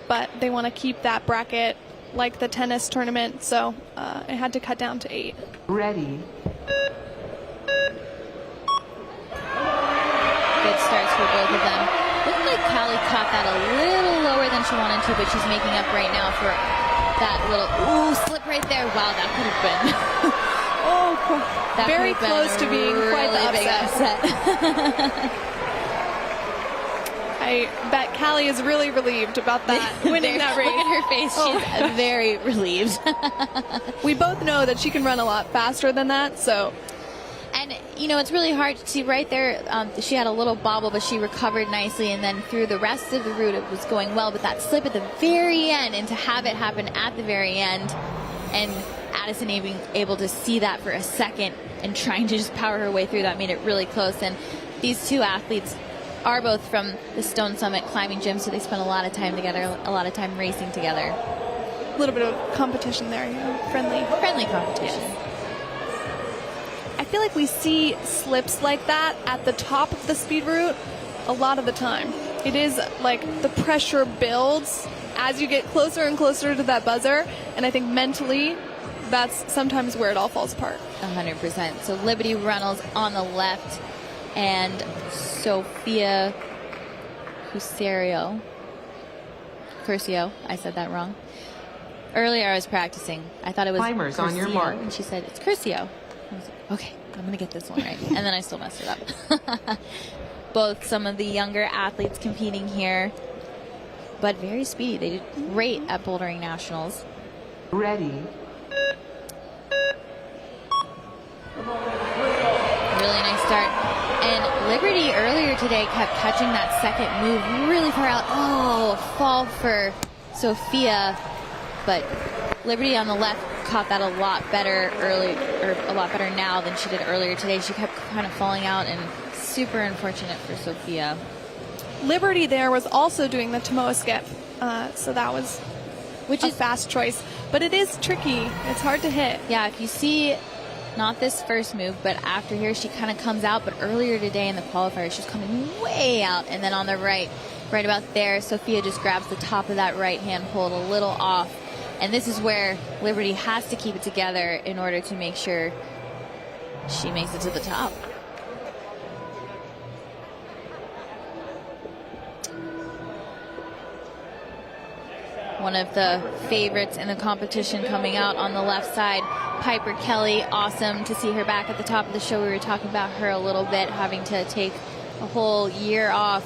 But they want to keep that bracket like the tennis tournament, so it had to cut down to 8. Ready. Good starts for both of them. Looks like Callie caught that a little lower than she wanted to, but she's making up right now for that little slip right there. Wow, that could have been that very could have close been to being really quite the big upset. I bet Callie is really relieved about that, winning that race. Look at her face. She's very relieved. We both know that she can run a lot faster than that, so. And, you know, it's really hard to see right there. She had a little bobble, but she recovered nicely. And then through the rest of the route, it was going well. But that slip at the very end, and to have it happen at the very end, and Addison being able to see that for a second and trying to just power her way through that made it really close. And these two athletes are both from the Stone Summit climbing gym, so they spent a lot of time together, a lot of time racing together. A little bit of competition there, you know, friendly competition. Yes. I feel like we see slips like that at the top of the speed route a lot of the time. It is like the pressure builds as you get closer and closer to that buzzer, and I think mentally that's sometimes where it all falls apart. 100%. So Liberty Reynolds on the left, and Sophia Curcio, I said that wrong, Earlier I was practicing. I thought it was Climbers on your Curcio, mark. and she said, it's Curcio. I was like, okay, I'm going to get this one right. And then I still messed it up. Both some of the younger athletes competing here, but very speedy. They did great at Bouldering Nationals. Ready. Really nice start. And Liberty earlier today kept catching that second move really far out. Oh, fall for Sophia. But Liberty on the left caught that a lot better a lot better now than she did earlier today. She kept kind of falling out, and super unfortunate for Sophia. Liberty there was also doing the Tomoa skip, so that was a fast choice. But it is tricky. It's hard to hit. Yeah, if you see, not this first move, but after here, she kind of comes out. But earlier today in the qualifier, she's coming way out. And then on the right about there, Sophia just grabs the top of that right hand, pulled a little off. And this is where Liberty has to keep it together in order to make sure she makes it to the top. One of the favorites in the competition coming out on the left side, Piper Kelly. Awesome to see her back at the top of the show. We were talking about her a little bit, having to take a whole year off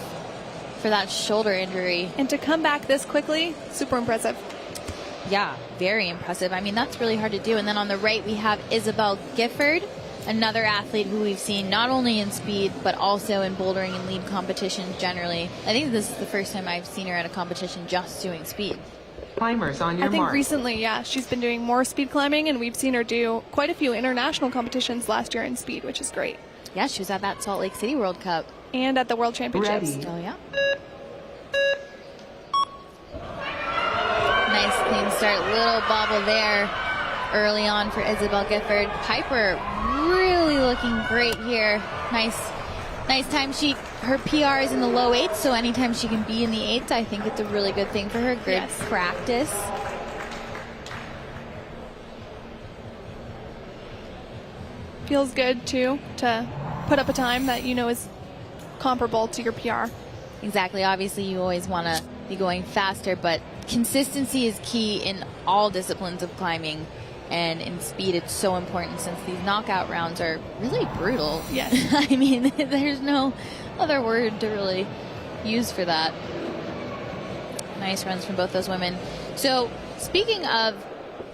for that shoulder injury. And to come back this quickly, super impressive. Yeah, very impressive. I mean, that's really hard to do. And then on the right, we have Isabel Gifford, another athlete who we've seen not only in speed, but also in bouldering and lead competitions generally. I think this is the first time I've seen her at a competition just doing speed. Climbers on your I think mark. recently, yeah, she's been doing more speed climbing, and we've seen her do quite a few international competitions last year in speed, which is great. Yeah, she was at that Salt Lake City World Cup. And at the World Championships. Ready. Oh, yeah. Nice clean start. Little bobble there early on for Isabel Gifford. Piper really looking great here. Nice time sheet. Her PR is in the low 8s, so anytime she can be in the 8s, I think it's a really good thing for her. Good practice. Feels good, too, to put up a time that you know is comparable to your PR. Exactly. Obviously, you always want to be going faster, but consistency is key in all disciplines of climbing. And in speed, it's so important since these knockout rounds are really brutal. Yes. I mean, there's no other word to really use for that. Nice runs from both those women. So, speaking of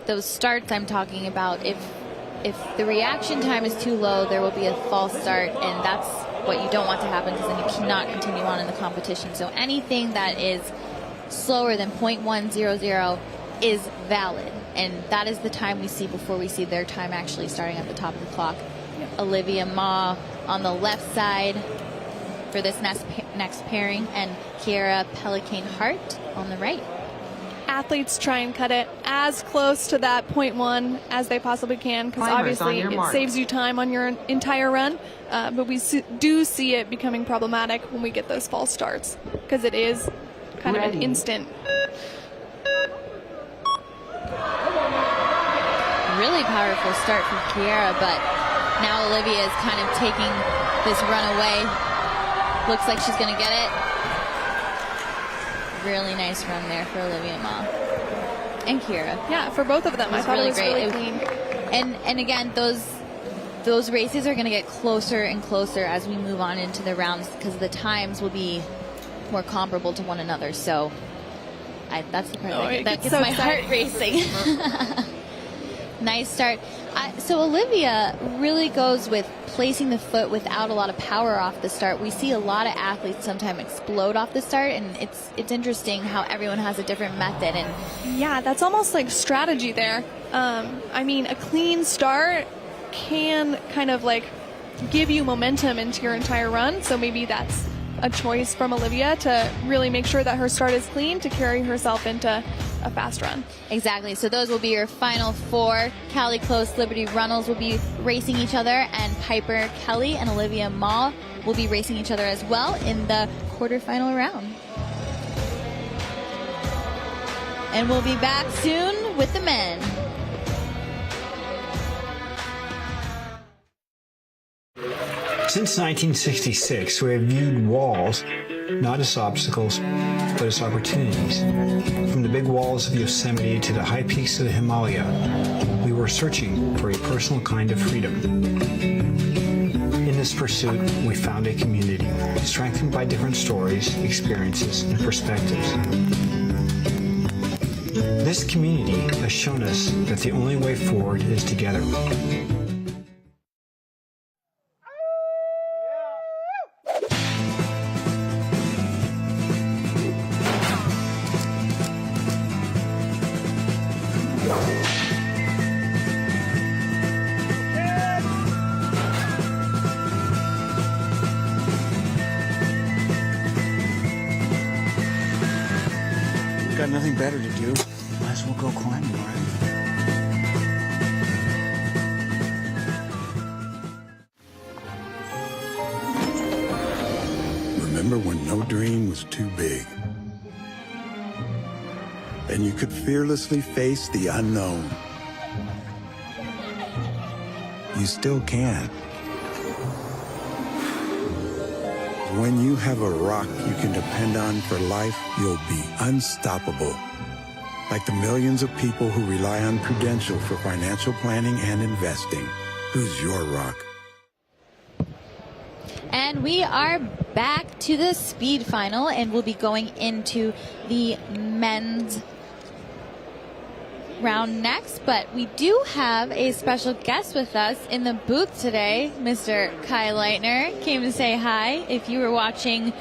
those starts I'm talking about, if the reaction time is too low, there will be a false start, and that's what you don't want to happen, because then you cannot continue on in the competition. So anything that is slower than 0.100 is valid, and that is the time we see before we see their time actually starting at the top of the clock. Yep. Olivia Ma on the left side for this next pairing, and Kiera Pelican-Hart on the right. Athletes try and cut it as close to that 0.1 as they possibly can, because obviously it saves you time on your entire run, but we do see it becoming problematic when we get those false starts, because it is kind of an instant. Really powerful start from Kiera, but now Olivia is kind of taking this run away. Looks like she's going to get it. Really nice run there for Olivia Ma and Kiera. Yeah, for both of them. I thought it was really clean. And again, those races are going to get closer and closer as we move on into the rounds, because the times will be more comparable to one another. So that's the part that gets my heart racing. Nice start. So Olivia really goes with placing the foot without a lot of power off the start. We see a lot of athletes sometimes explode off the start, and it's interesting how everyone has a different method. And yeah, that's almost like strategy there. I mean, a clean start can kind of like give you momentum into your entire run. So maybe that's a choice from Olivia to really make sure that her start is clean to carry herself into a fast run. Exactly. So those will be your final four. Callie Close, Liberty Runnels will be racing each other, and Piper Kelly and Olivia Ma will be racing each other as well in the quarterfinal round. And we'll be back soon with the men. Since 1966, we have viewed walls not as obstacles, but its opportunities. From the big walls of Yosemite to the high peaks of the Himalaya, we were searching for a personal kind of freedom. In this pursuit, we found a community, strengthened by different stories, experiences, and perspectives. This community has shown us that the only way forward is together. Got nothing better to do. Might as well go climbing, right? Remember when no dream was too big? And you could fearlessly face the unknown. You still can. When you have a rock you can depend on for life, you'll be unstoppable. Like the millions of people who rely on Prudential for financial planning and investing. Who's your rock? And we are back to the speed final, and we'll be going into the men's round next. But we do have a special guest with us in the booth today. Mr. Kai Leitner came to say hi. If you were watching,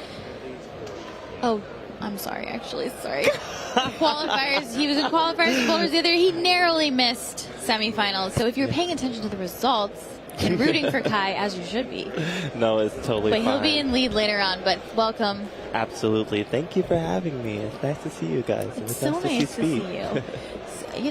oh, I'm sorry, actually, sorry. Qualifiers, he was in qualifiers and boulders the other. He narrowly missed semifinals. So if you're paying attention to the results and rooting for Kai, as you should be. No, it's totally fine. But he'll be in lead later on, but welcome. Absolutely. Thank you for having me. It's nice to see you guys. It's so nice to see you.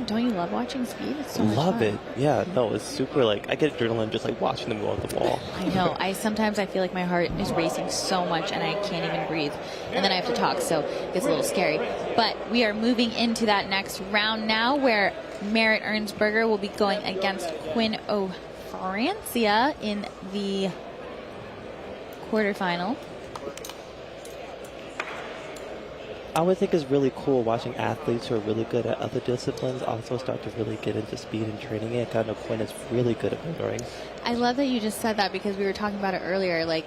Don't you love watching speed? It's so much Love fun. it. Yeah, no, it's super, like, I get adrenaline just, like, watching them go on the wall. I know. Sometimes I feel like my heart is racing so much and I can't even breathe. And then I have to talk, so it gets a little scary. But we are moving into that next round now, where Merritt Ernsberger will be going against Quinn O'Francia in the quarterfinal. I would think it's really cool watching athletes who are really good at other disciplines also start to really get into speed and training it. I know Quinn is really good at bouldering. I love that you just said that, because we were talking about it earlier. Like,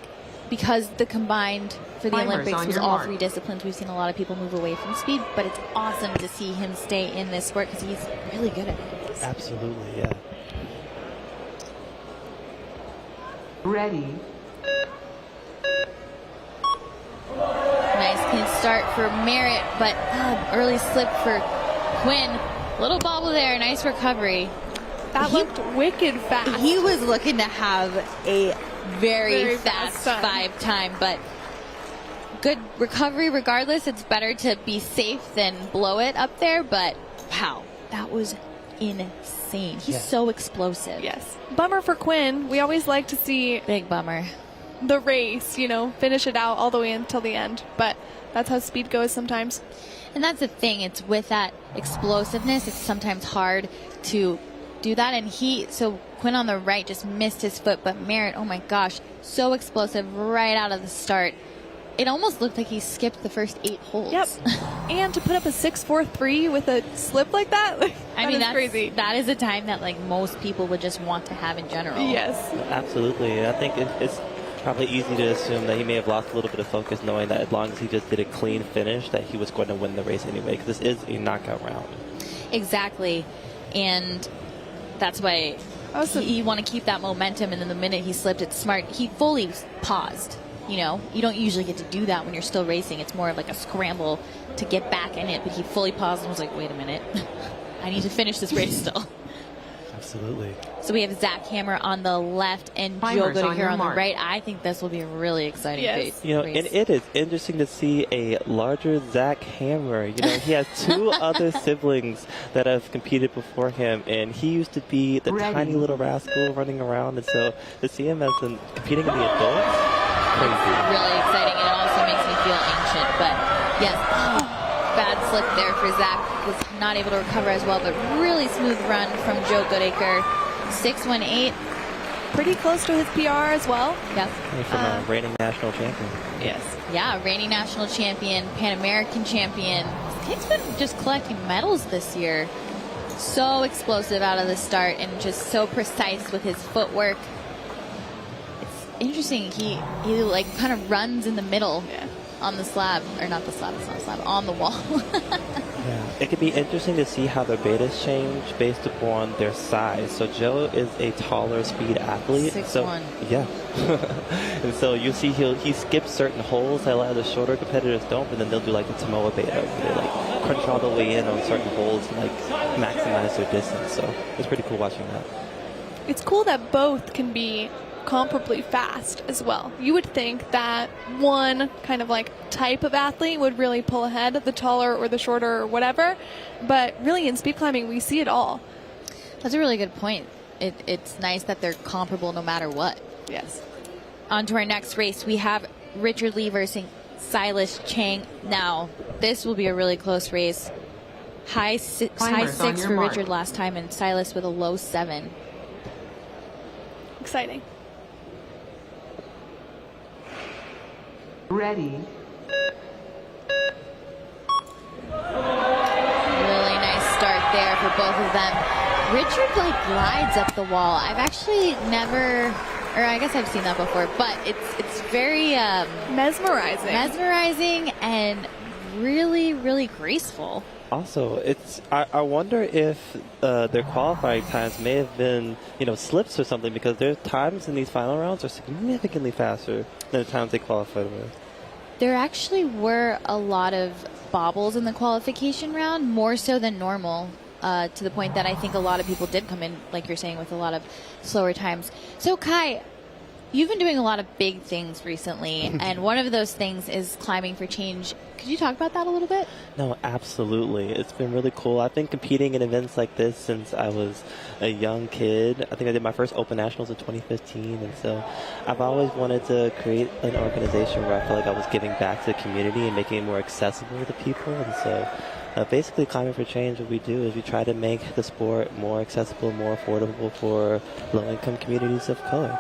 because the combined for the Climbers Olympics on was your all mark. 3 disciplines, we've seen a lot of people move away from speed, but it's awesome to see him stay in this sport because he's really good at it. Absolutely, yeah. Ready. Nice clean start for Merritt, but early slip for Quinn. Little bobble there, nice recovery. That looked wicked fast. He was looking to have a very fast 5 time, but good recovery regardless. It's better to be safe than blow it up there, but wow, that was insane. He's so explosive. Yes. Bummer for Quinn. We always like to see Big bummer. the race, finish it out all the way until the end. But that's how speed goes sometimes. And that's the thing. It's with that explosiveness, it's sometimes hard to do that. And so Quinn on the right just missed his foot, but Merritt, oh my gosh, so explosive right out of the start. It almost looked like he skipped the first 8 holes. Yep. And to put up a 6.43 with a slip like that, that's crazy. That is a time that like most people would just want to have in general. Yes. Absolutely. I think it's probably easy to assume that he may have lost a little bit of focus, knowing that as long as he just did a clean finish, that he was going to win the race anyway, because this is a knockout round. Exactly. And that's why you want to keep that momentum, and then the minute he slipped, it's smart. He fully paused. You don't usually get to do that when you're still racing. It's more of like a scramble to get back in it, but he fully paused and was like, wait a minute, I need to finish this race still. Absolutely. So we have Zach Hammer on the left and Joe Goodacre on the right. I think this will be a really exciting race. And it is interesting to see a larger Zach Hammer. He has 2 other siblings that have competed before him, and he used to be the tiny little rascal running around. And so to see him as competing in the adults, crazy. Really exciting, and it also makes me feel ancient. But yes, bad slip there for Zach. Was not able to recover as well, but really smooth run from Joe Goodacre. 6.18. pretty close to his PR as well. Yep. From a reigning national champion. Yes. Yeah, reigning national champion, Pan American champion. He's been just collecting medals this year. So explosive out of the start and just so precise with his footwork. It's interesting. He like kind of runs in the middle on the slab, or not the slab, it's not a slab, on the wall. Yeah, it could be interesting to see how their betas change based upon their size. So Joe is a taller speed athlete. 6'1". So yeah, and so you see he skips certain holes that a lot of the shorter competitors don't, but then they'll do like the Tomoa beta, where they like crunch all the way in on certain holes and like maximize their distance. So it's pretty cool watching that. It's cool that both can be comparably fast as well. You would think that one kind of like type of athlete would really pull ahead, the taller or the shorter or whatever, but really in speed climbing we see it all. That's a really good point. It's nice that they're comparable no matter what. Yes. On to our next race, we have Richard Lee versus Silas Chang. Now, this will be a really close race. High six for Richard last time, and Silas with a low 7. Exciting. Ready. Really nice start there for both of them. Richard like glides up the wall. I've actually never, or I guess I've seen that before, but it's very mesmerizing and really, really graceful. Also, I wonder if their qualifying times may have been, slips or something, because their times in these final rounds are significantly faster than the times they qualified with. There actually were a lot of bobbles in the qualification round, more so than normal, to the point that I think a lot of people did come in, like you're saying, with a lot of slower times. So, Kai, you've been doing a lot of big things recently, and one of those things is climbing for change. Could you talk about that a little bit? No, absolutely. It's been really cool. I've been competing in events like this since I was a young kid. I think I did my first Open Nationals in 2015, and so I've always wanted to create an organization where I feel like I was giving back to the community and making it more accessible to people. And so basically, Climbing for Change, what we do is we try to make the sport more accessible, more affordable for low-income communities of color.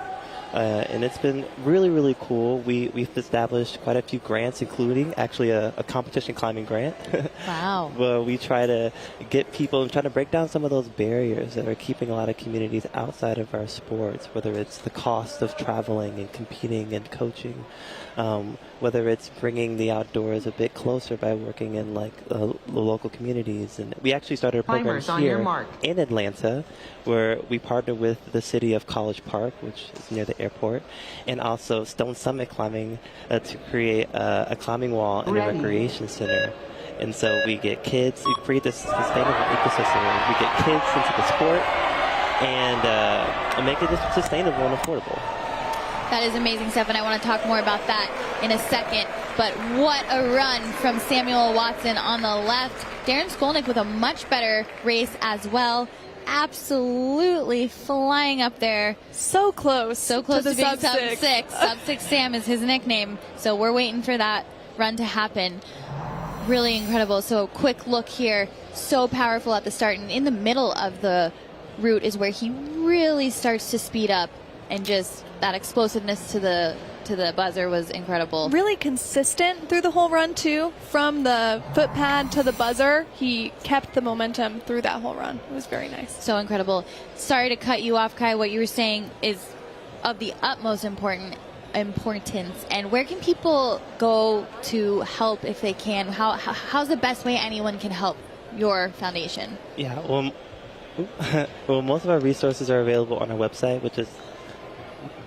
And it's been really, really cool. We've established quite a few grants, including actually a competition climbing grant. Wow. Where we try to get people and try to break down some of those barriers that are keeping a lot of communities outside of our sports, whether it's the cost of traveling and competing and coaching, whether it's bringing the outdoors a bit closer by working in like the local communities. And we actually started a program here in Atlanta where we partner with the city of College Park, which is near the airport, and also Stone Summit Climbing to create a climbing wall and a recreation center. And so we get kids, we create this sustainable ecosystem. We get kids into the sport and make it just sustainable and affordable. That is amazing stuff, and I want to talk more about that in a second. But what a run from Samuel Watson on the left. Darren Skolnick with a much better race as well. Absolutely flying up there. So close to being sub 6. Sub 6 Sam is his nickname. So we're waiting for that run to happen. Really incredible. So a quick look here. So powerful at the start. And in the middle of the route is where he really starts to speed up. And just that explosiveness to the buzzer was incredible. Really consistent through the whole run too. From the foot pad to the buzzer, he kept the momentum through that whole run. It was very nice. So incredible. Sorry to cut you off, Kai. What you were saying is of the utmost importance. And where can people go to help if they can? How's the best way anyone can help your foundation? Yeah, well, most of our resources are available on our website, which is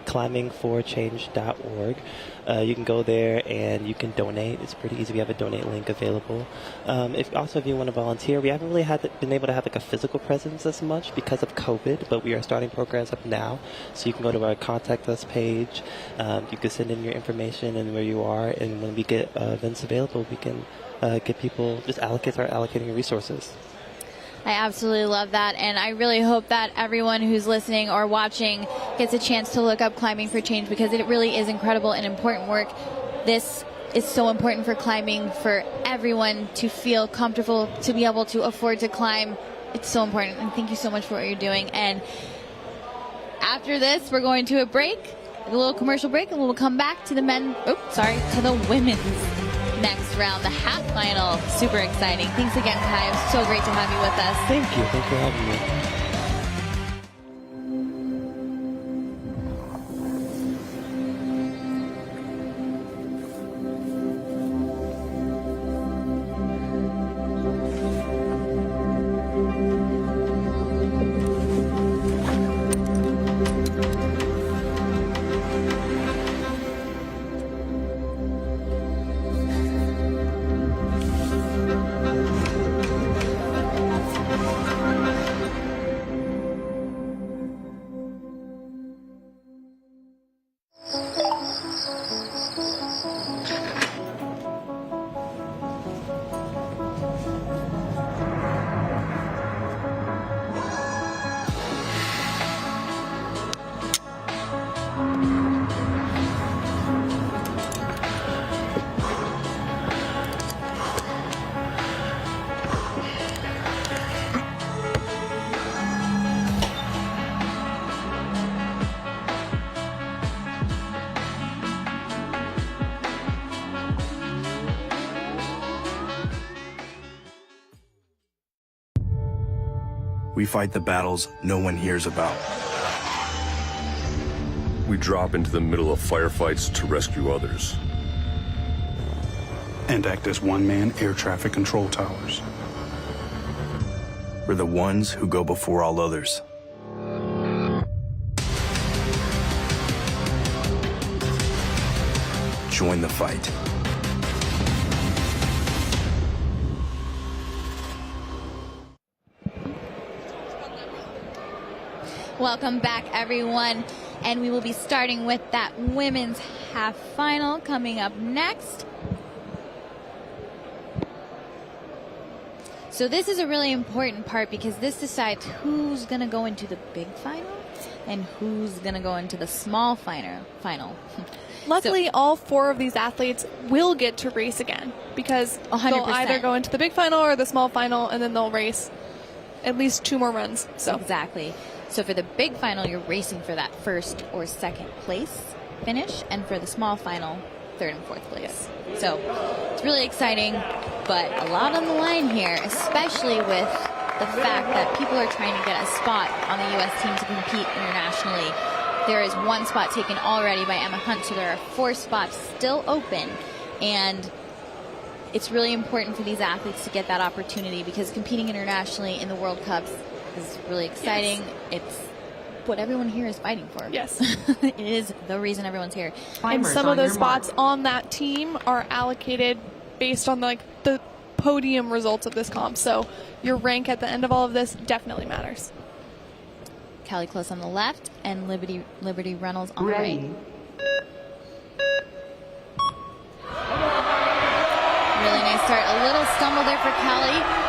climbingforchange.org. You can go there and you can donate. It's pretty easy. We have a donate link available. If you want to volunteer, we haven't really been able to have like a physical presence as much because of COVID, but we are starting programs up now. So you can go to our contact us page. You can send in your information and where you are, and when we get events available, we can get people start allocating resources. I absolutely love that, and I really hope that everyone who's listening or watching gets a chance to look up Climbing for Change, because it really is incredible and important work. This is so important for climbing, for everyone to feel comfortable, to be able to afford to climb. It's so important, and thank you so much for what you're doing. And after this, we're going to a break, a little commercial break, and we'll come back to the to the women's next round, the half final. Super exciting. Thanks again, Kai. It was so great to have you with us. Thank you. Thanks for having me. We fight the battles no one hears about. We drop into the middle of firefights to rescue others. And act as one-man air traffic control towers. We're the ones who go before all others. Join the fight. Welcome back, everyone. And we will be starting with that women's half final coming up next. So this is a really important part because this decides who's going to go into the big final and who's going to go into the small final. Luckily, all 4 of these athletes will get to race again because 100%. They'll either go into the big final or the small final, and then they'll race at least 2 more runs. So exactly. So for the big final, you're racing for that first or second place finish, and for the small final, 3rd and 4th place. So it's really exciting, but a lot on the line here, especially with the fact that people are trying to get a spot on the U.S. team to compete internationally. There is 1 spot taken already by Emma Hunt, so there are 4 spots still open, and it's really important for these athletes to get that opportunity because competing internationally in the World Cups is really exciting. Yes. It's what everyone here is fighting for. Yes. It is the reason everyone's here. And some of the spots on that team are allocated based on the podium results of this comp. So your rank at the end of all of this definitely matters. Callie Close on the left and Liberty Reynolds on the right. Really nice start. A little stumble there for Callie.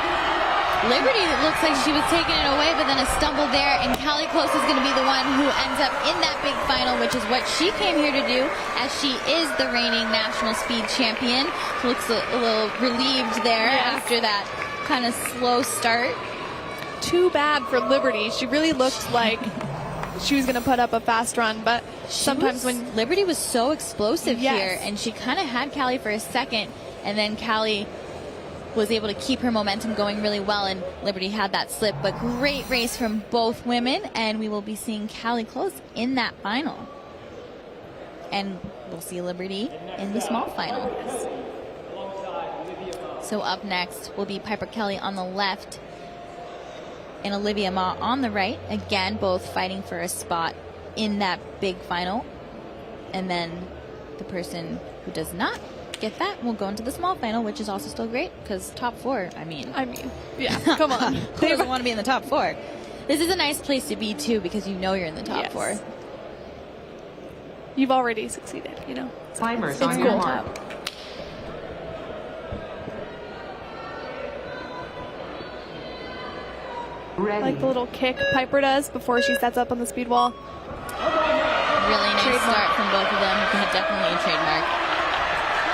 Liberty looks like she was taking it away, but then a stumble there, and Callie Close is going to be the one who ends up in that big final, which is what she came here to do, as she is the reigning national speed champion. She looks a little relieved there after that kind of slow start. Too bad for Liberty. She really looked like she was going to put up a fast run, but sometimes when Liberty was so explosive Yes. here, and she kind of had Callie for a second, and then Callie was able to keep her momentum going really well, and Liberty had that slip. But great race from both women, and we will be seeing Callie Close in that final. And we'll see Liberty in the small final. So up next will be Piper Kelly on the left and Olivia Ma on the right. Again, both fighting for a spot in that big final. And then the person who does not get that will go into the small final, which is also still great because top 4, I mean, yeah, come on. Who doesn't want to be in the top 4? This is a nice place to be too because you know you're in the top 4. You've already succeeded, you know. Timers It's on your cool. mark. Ready. Like the little kick Piper does before she sets up on the speed wall. Really nice start from both of them. Definitely a trademark.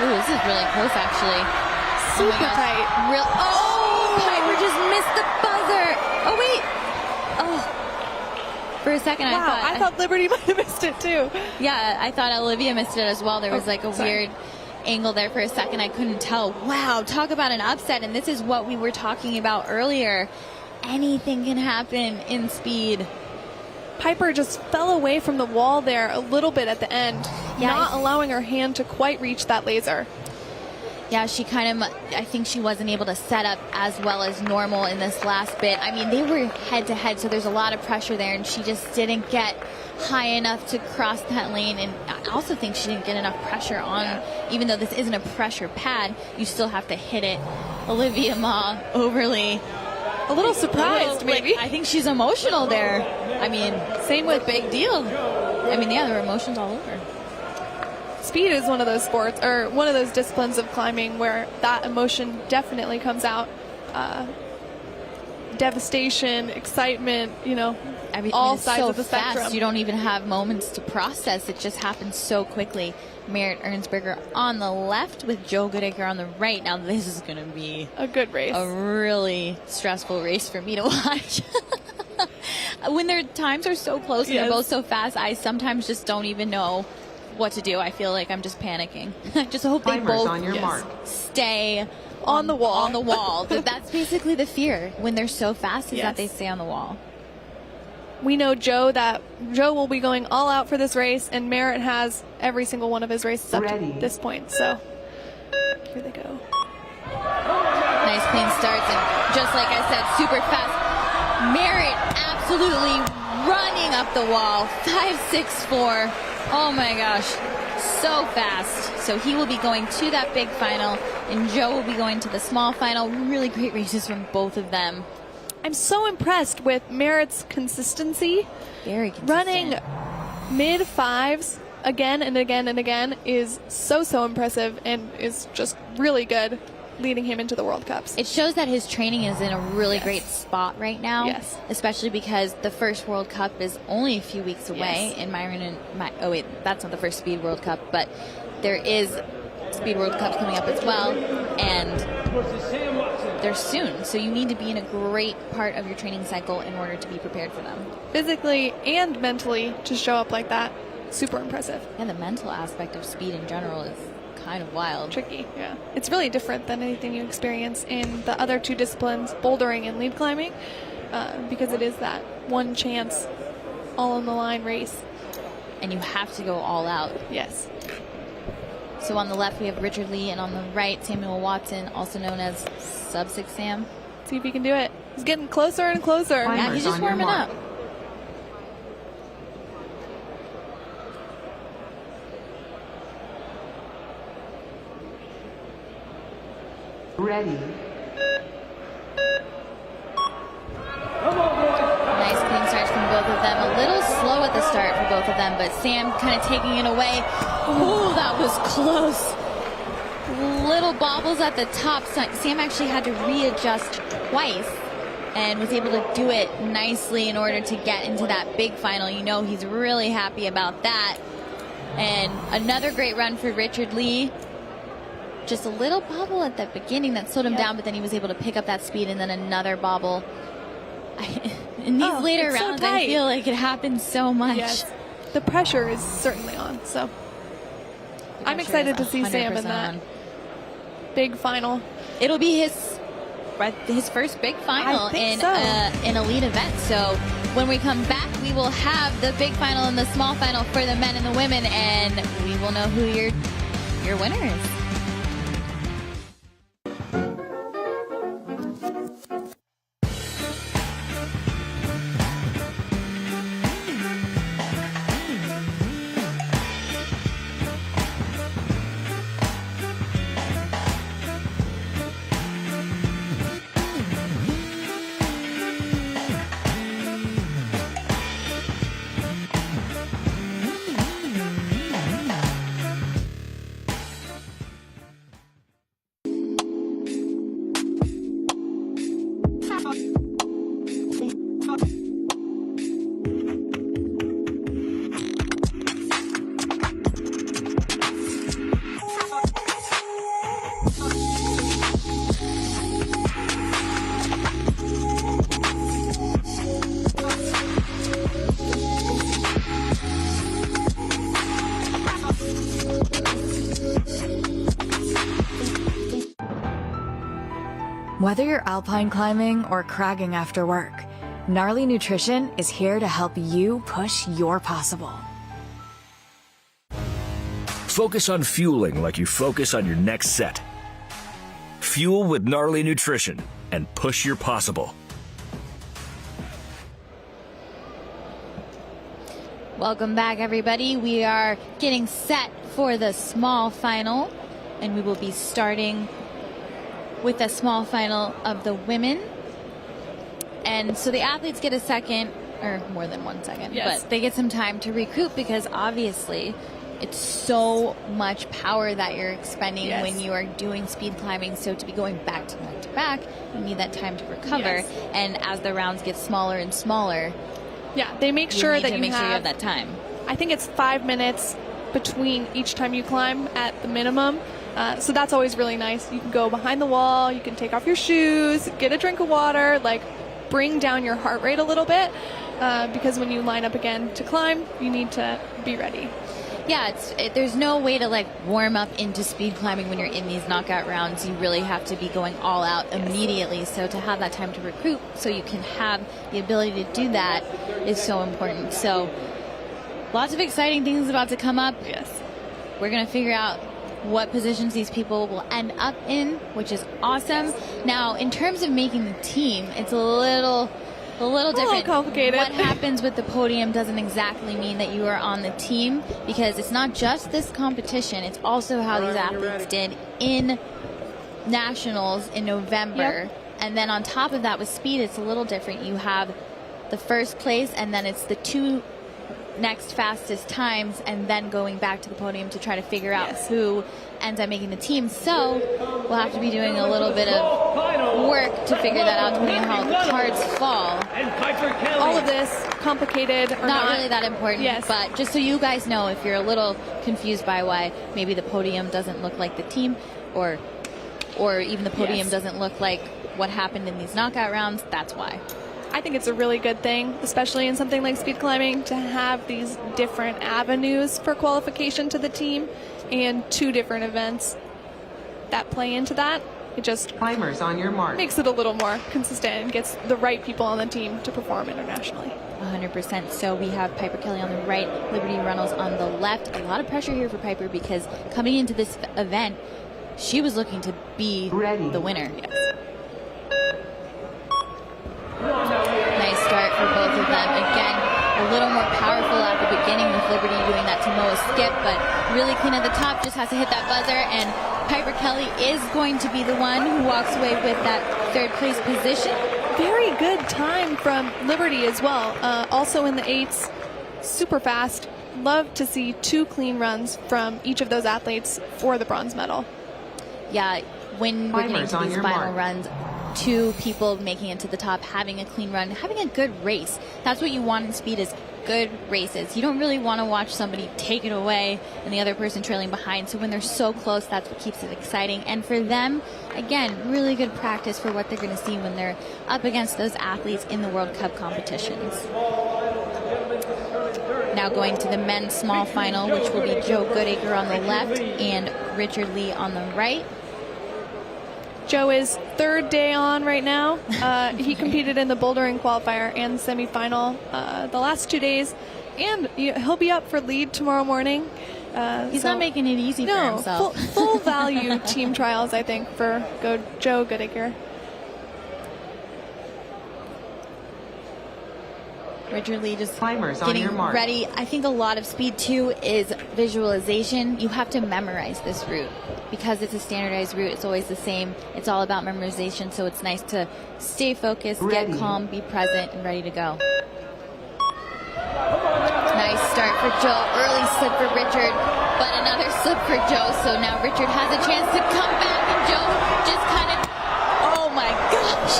Ooh, this is really close, actually. Super tight. Oh, Piper just missed the buzzer. Oh, wait. Oh. For a second, Wow, I thought Liberty might have missed it too. Yeah, I thought Olivia missed it as well. There was like a weird angle there for a second. I couldn't tell. Wow, talk about an upset. And this is what we were talking about earlier. Anything can happen in speed. Piper just fell away from the wall there a little bit at the end, not allowing her hand to quite reach that laser. Yeah, she kind of, I think she wasn't able to set up as well as normal in this last bit. I mean, they were head to head, so there's a lot of pressure there, and she just didn't get high enough to cross that lane. And I also think she didn't get enough pressure on, even though this isn't a pressure pad, you still have to hit it. Olivia Ma overly. A little surprised, maybe. I think she's emotional there. I mean, same with big deal. I mean, yeah, there were emotions all over. Speed is one of those sports, or one of those disciplines of climbing where that emotion definitely comes out. Devastation, excitement, you know, all sides so of the spectrum. Fast, you don't even have moments to process. It just happens so quickly. Merritt Ernsberger on the left with Joe Goodacre on the right. Now this is going to be a good race. A really stressful race for me to watch. When their times are so close and they're both so fast, I sometimes just don't even know what to do. I feel like I'm just panicking. I just hope they both on your mark. stay on the wall. On the wall. That's basically the fear when they're so fast is that they stay on the wall. We know that Joe will be going all out for this race, and Merritt has every single one of his races up to this point. So here they go. Nice clean starts, and just like I said, super fast. Merritt absolutely running up the wall. 5.64. Oh my gosh, so fast. So he will be going to that big final, and Joe will be going to the small final. Really great races from both of them. I'm so impressed with Merritt's consistency. Very consistent. Running mid-fives again and again and again is so impressive, and is just really good, leading him into the World Cups. It shows that his training is in a really great spot right now. Yes. Especially because the first World Cup is only a few weeks away in Myron and oh wait, that's not the first Speed World Cup, but there is Speed World Cup coming up as well, and they're soon. So you need to be in a great part of your training cycle in order to be prepared for them. Physically and mentally to show up like that, super impressive. Yeah, the mental aspect of speed in general is kind of wild. Tricky, yeah. It's really different than anything you experience in the other two disciplines, bouldering and lead climbing, because it is that one chance, all on the line race. And you have to go all out. Yes. So on the left we have Richard Lee, and on the right Samuel Watson, also known as Sub-6 Sam. See if he can do it. He's getting closer and closer. Yeah, he's just warming up. Ready. Nice clean starts from both of them. A little slow at the start for both of them, but Sam kind of taking it away. Ooh, that was close. Little bobbles at the top. Sam actually had to readjust twice and was able to do it nicely in order to get into that big final. You know he's really happy about that. And another great run for Richard Lee. Just a little bobble at the beginning that slowed him down, but then he was able to pick up that speed, and then another bobble. In these later rounds, I feel like it happens so much. Yes. The pressure is certainly on, so I'm excited to see Sam in that big final. It'll be his first big final in an elite event. So when we come back, we will have the big final and the small final for the men and the women, and we will know who your winner is. Whether you're alpine climbing or cragging after work, Gnarly Nutrition is here to help you push your possible. Focus on fueling like you focus on your next set. Fuel with Gnarly Nutrition and push your possible. Welcome back, everybody. We are getting set for the small final, and we will be starting with the small final of the women. And so the athletes get a second, or more than 1 second, but they get some time to recoup because obviously it's so much power that you're expending when you are doing speed climbing. So to be going back to back to back, you need that time to recover. And as the rounds get smaller and smaller, they make sure that you have that time. I think it's 5 minutes between each time you climb at the minimum. So that's always really nice. You can go behind the wall, you can take off your shoes, get a drink of water, like bring down your heart rate a little bit because when you line up again to climb, you need to be ready. Yeah, there's no way to like warm up into speed climbing when you're in these knockout rounds. You really have to be going all out immediately. So to have that time to recoup so you can have the ability to do that is so important. So lots of exciting things about to come up. We're going to figure out what positions these people will end up in, which is awesome. Now, in terms of making the team, it's a little different. Complicated. What happens with the podium doesn't exactly mean that you are on the team, because it's not just this competition, it's also how these athletes did in nationals in November. And then on top of that, with speed, it's a little different. You have the first place, and then it's the 2 next fastest times, and then going back to the podium to try to figure out who ends up making the team. So we'll have to be doing a little bit of work to figure that out, depending on how the cards fall. All of this complicated or not really that important, but just so you guys know, if you're a little confused by why maybe the podium doesn't look like the team, or even the podium doesn't look like what happened in these knockout rounds, that's why. I think it's a really good thing, especially in something like speed climbing, to have these different avenues for qualification to the team and 2 different events that play into that. It just climbers on your mark makes it a little more consistent and gets the right people on the team to perform internationally. 100%. So we have Piper Kelly on the right, Liberty Reynolds on the left. A lot of pressure here for Piper because coming into this event, she was looking to be the winner. Nice start for both of them. Again, a little more powerful at the beginning with Liberty doing that Tomoa skip, but really clean at the top, just has to hit that buzzer, and Piper Kelly is going to be the one who walks away with that 3rd place position. Very good time from Liberty as well. Also in the 8s, super fast. Love to see 2 clean runs from each of those athletes for the bronze medal. Yeah, when we're getting to these final runs, 2 people making it to the top, having a clean run, having a good race. That's what you want in speed, is good races. You don't really want to watch somebody take it away and the other person trailing behind. So when they're so close, that's what keeps it exciting. And for them, again, really good practice for what they're going to see when they're up against those athletes in the World Cup competitions. Now going to the men's small final, which will be Joe Goodacre on the left and Richard Lee on the right. Joe is 3rd day on right now. He competed in the bouldering qualifier and semifinal the last 2 days, and he'll be up for lead tomorrow morning. He's not making it easy for himself. Full value team trials, I think, for Joe Goodacre. Richard Lee just climbers getting on your mark ready. I think a lot of speed too is visualization. You have to memorize this route because it's a standardized route. It's always the same. It's all about memorization. So it's nice to stay focused, get calm, be present, and ready to go. Nice start for Joe. Early slip for Richard, but another slip for Joe. So now Richard has a chance to come back, and Joe just kind of, oh my gosh.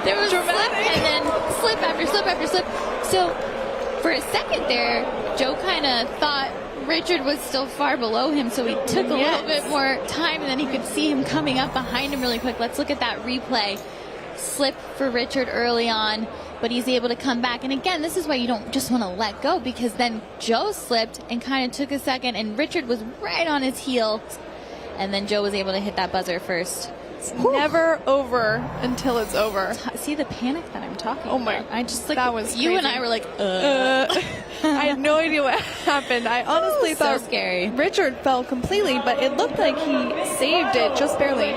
There was a slip and then slip after slip after slip. So for a second there, Joe kind of thought Richard was still far below him, so he took a little bit more time, and then he could see him coming up behind him really quick. Let's look at that replay. Slip for Richard early on, but he's able to come back. And again, this is why you don't just want to let go, because then Joe slipped and kind of took a second, and Richard was right on his heels, and then Joe was able to hit that buzzer first. It's never over until it's over. See the panic that I'm talking about. Oh my! I just like that was you crazy. and I were like, I had no idea what happened. I honestly thought scary. Richard fell completely, but it looked like he saved it just barely.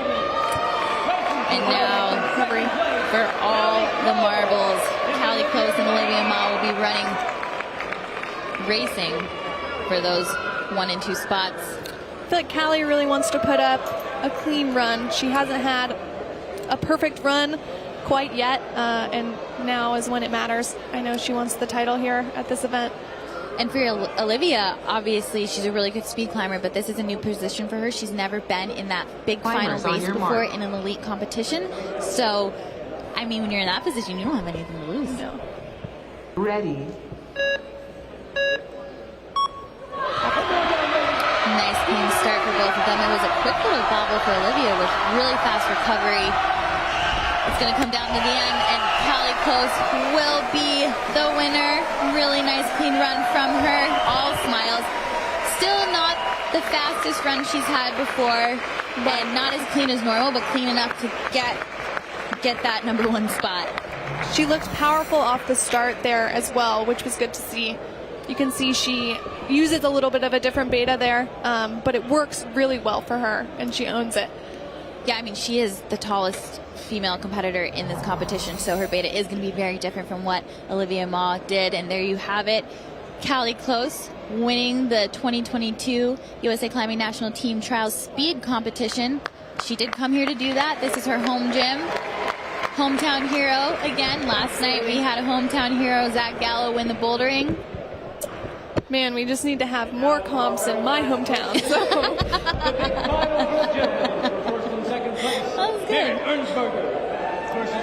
And now, recovery for all the marbles, Callie Close and Olivia Ma will be racing for those 1 and 2 spots. I feel like Callie really wants to put up a clean run. She hasn't had a perfect run quite yet, and now is when it matters. I know she wants the title here at this event. And for Olivia, obviously she's a really good speed climber, but this is a new position for her. She's never been in that big final race before in an elite competition. So, I mean, when you're in that position, you don't have anything to lose. No. Ready. Nice clean start for both of them. It was a quick little bobble for Olivia with really fast recovery. It's going to come down to the end, and Callie Close will be the winner. Really nice clean run from her. All smiles. Still not the fastest run she's had before, and not as clean as normal, but clean enough to get that #1 spot. She looked powerful off the start there as well, which was good to see. You can see she uses a little bit of a different beta there, but it works really well for her, and she owns it. Yeah, I mean, she is the tallest female competitor in this competition, so her beta is going to be very different from what Olivia Ma did. And there you have it. Callie Close winning the 2022 USA Climbing National Team Trials Speed Competition. She did come here to do that. This is her home gym. Hometown hero. Again, last night we had a hometown hero, Zach Gallo, win the bouldering. Man, we just need to have more comps in my hometown. So.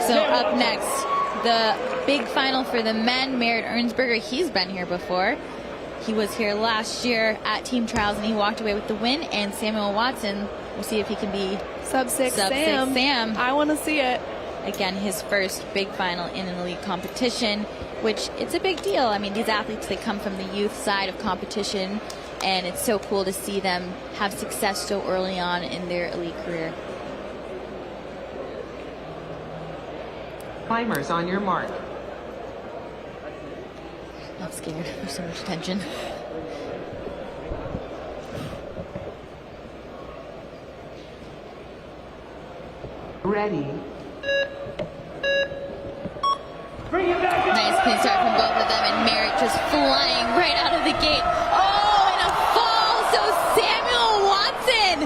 So up next, the big final for the men. Merritt Ernsberger, he's been here before. He was here last year at Team Trials, and he walked away with the win. And Samuel Watson, we'll see if he can be sub-6 Sam. I want to see it. Again, his first big final in an elite competition, which it's a big deal. I mean, these athletes, they come from the youth side of competition, and it's so cool to see them have success so early on in their elite career. Climbers on your mark. I'm scared. There's so much tension. Ready. Nice clean start from both of them, and Merritt just flying right out of the gate. Oh, and a fall! So Samuel Watson!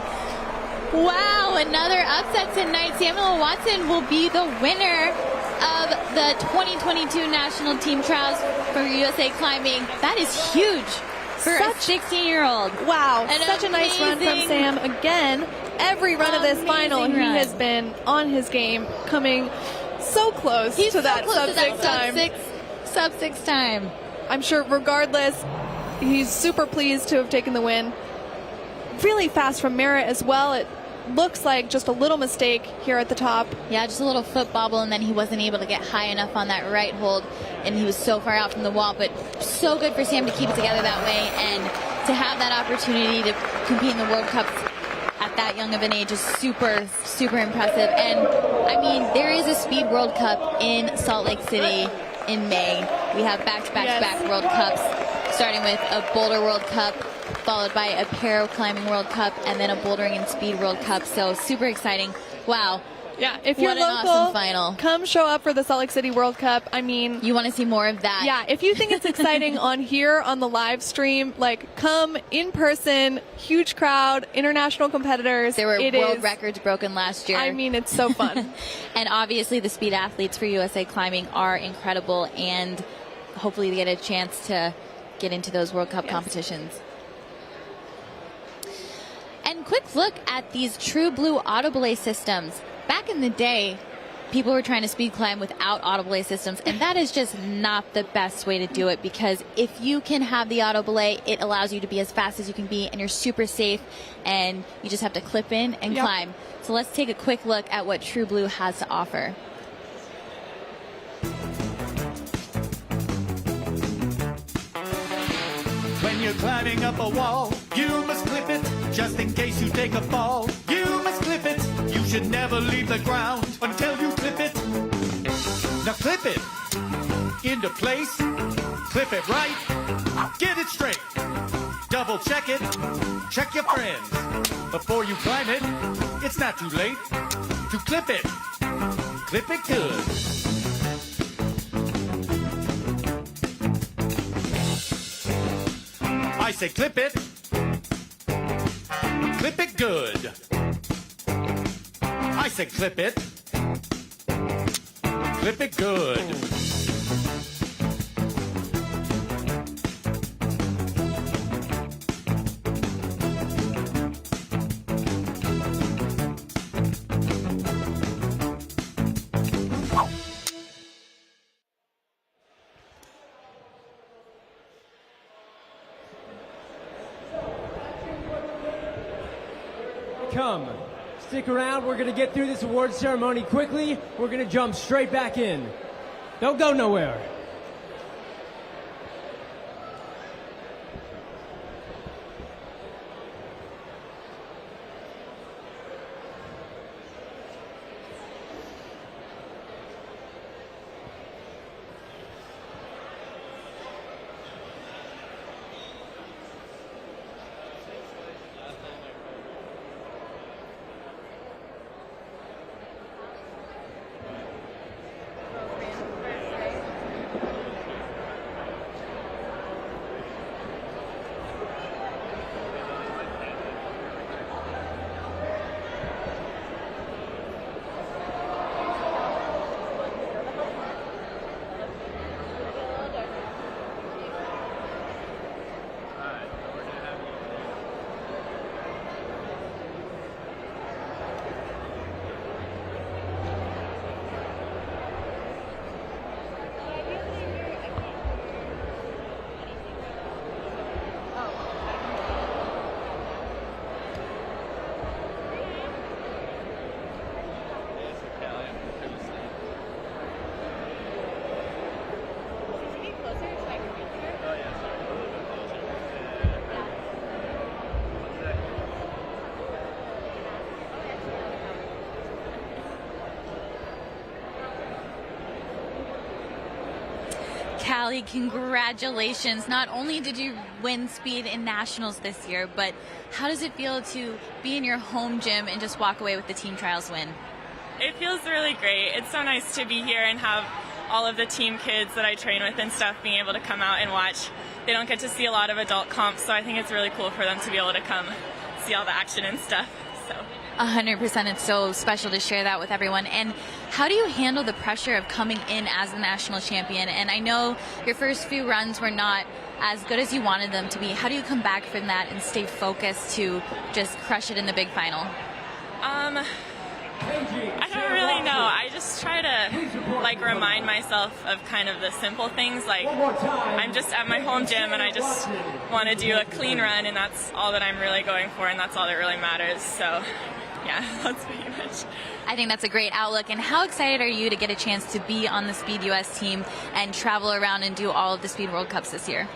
Wow, another upset tonight. Samuel Watson will be the winner of the 2022 National Team Trials for USA Climbing. That is huge for a 16-year-old. Wow, such a nice run from Sam. Again, every run of this final, he has been on his game, coming so close to that sub-6 time. Sub-6 time. I'm sure regardless, he's super pleased to have taken the win. Really fast from Merritt as well. It looks like just a little mistake here at the top. Yeah, just a little foot bobble, and then he wasn't able to get high enough on that right hold, and he was so far out from the wall. But so good for Sam to keep it together that way, and to have that opportunity to compete in the World Cups at that young of an age is super, super impressive. And I mean, there is a Speed World Cup in Salt Lake City in May. We have back-to-back World Cups, starting with a Boulder World Cup, followed by a Para Climbing World Cup, and then a Bouldering and Speed World Cup. So super exciting. Wow. Yeah, if you're what local, an awesome final. Come show up for the Salt Lake City World Cup. I mean, you want to see more of that. Yeah, if you think it's exciting on here on the live stream, like, come in person, huge crowd, international competitors. There were world records broken last year. I mean, it's so fun. And obviously the speed athletes for USA Climbing are incredible, and hopefully they get a chance to get into those World Cup competitions. And quick look at these True Blue auto-belay systems. Back in the day, people were trying to speed climb without auto-belay systems, and that is just not the best way to do it, because if you can have the auto-belay, it allows you to be as fast as you can be, and you're super safe, and you just have to clip in and climb. So let's take a quick look at what True Blue has to offer. When you're climbing up a wall, you must clip it, just in case you take a fall. You must clip it, you should should never leave the ground until you clip it. Now clip it into place. Clip it right. Get it straight. Double check it. Check your friends. Before you climb it, it's not too late to clip it. Clip it good. I say clip it. Clip it good. I say clip it. Clip it good. Come. Stick around. We're going to get through this award ceremony quickly. We're going to jump straight back in. Don't go nowhere. Callie, congratulations. Not only did you win speed in nationals this year, but how does it feel to be in your home gym and just walk away with the team trials win? It feels really great. It's so nice to be here and have all of the team kids that I train with and stuff being able to come out and watch. They don't get to see a lot of adult comps, so I think it's really cool for them to be able to come see all the action and stuff. So 100%. It's so special to share that with everyone. And how do you handle the pressure of coming in as the national champion? And I know your first few runs were not as good as you wanted them to be. How do you come back from that and stay focused to just crush it in the big final? I don't really know. I just try to remind myself of kind of the simple things. Like, I'm just at my home gym and I just want to do a clean run, and that's all that I'm really going for, and that's all that really matters. So yeah, that's pretty much. I think that's a great outlook. And how excited are you to get a chance to be on the Speed US team and travel around and do all of the Speed World Cups this year?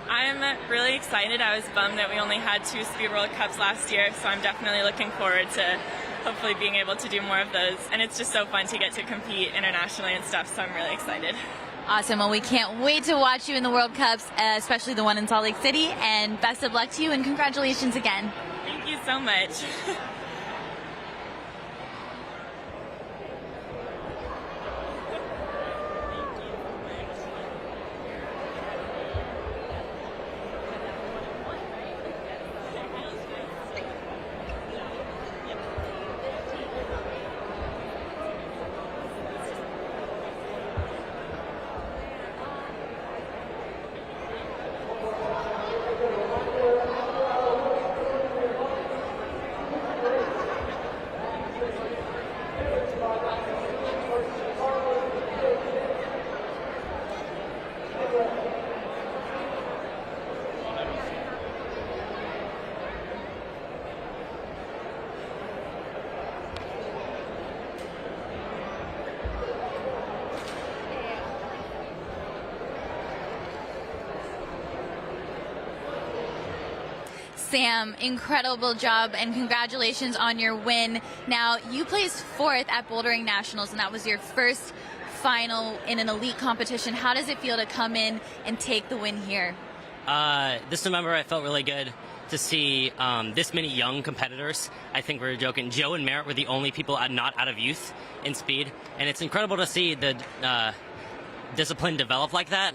I'm really excited. I was bummed that we only had 2 Speed World Cups last year, so I'm definitely looking forward to hopefully being able to do more of those. And it's just so fun to get to compete internationally and stuff, so I'm really excited. Awesome. Well, we can't wait to watch you in the World Cups, especially the one in Salt Lake City. And best of luck to you, and congratulations again. Thank you so much. Sam, incredible job and congratulations on your win. Now, you placed 4th at Bouldering Nationals, and that was your first final in an elite competition. How does it feel to come in and take the win here? This November, I felt really good to see this many young competitors. I think we were joking. Joe and Merritt were the only people not out of youth in speed, and it's incredible to see the discipline develop like that.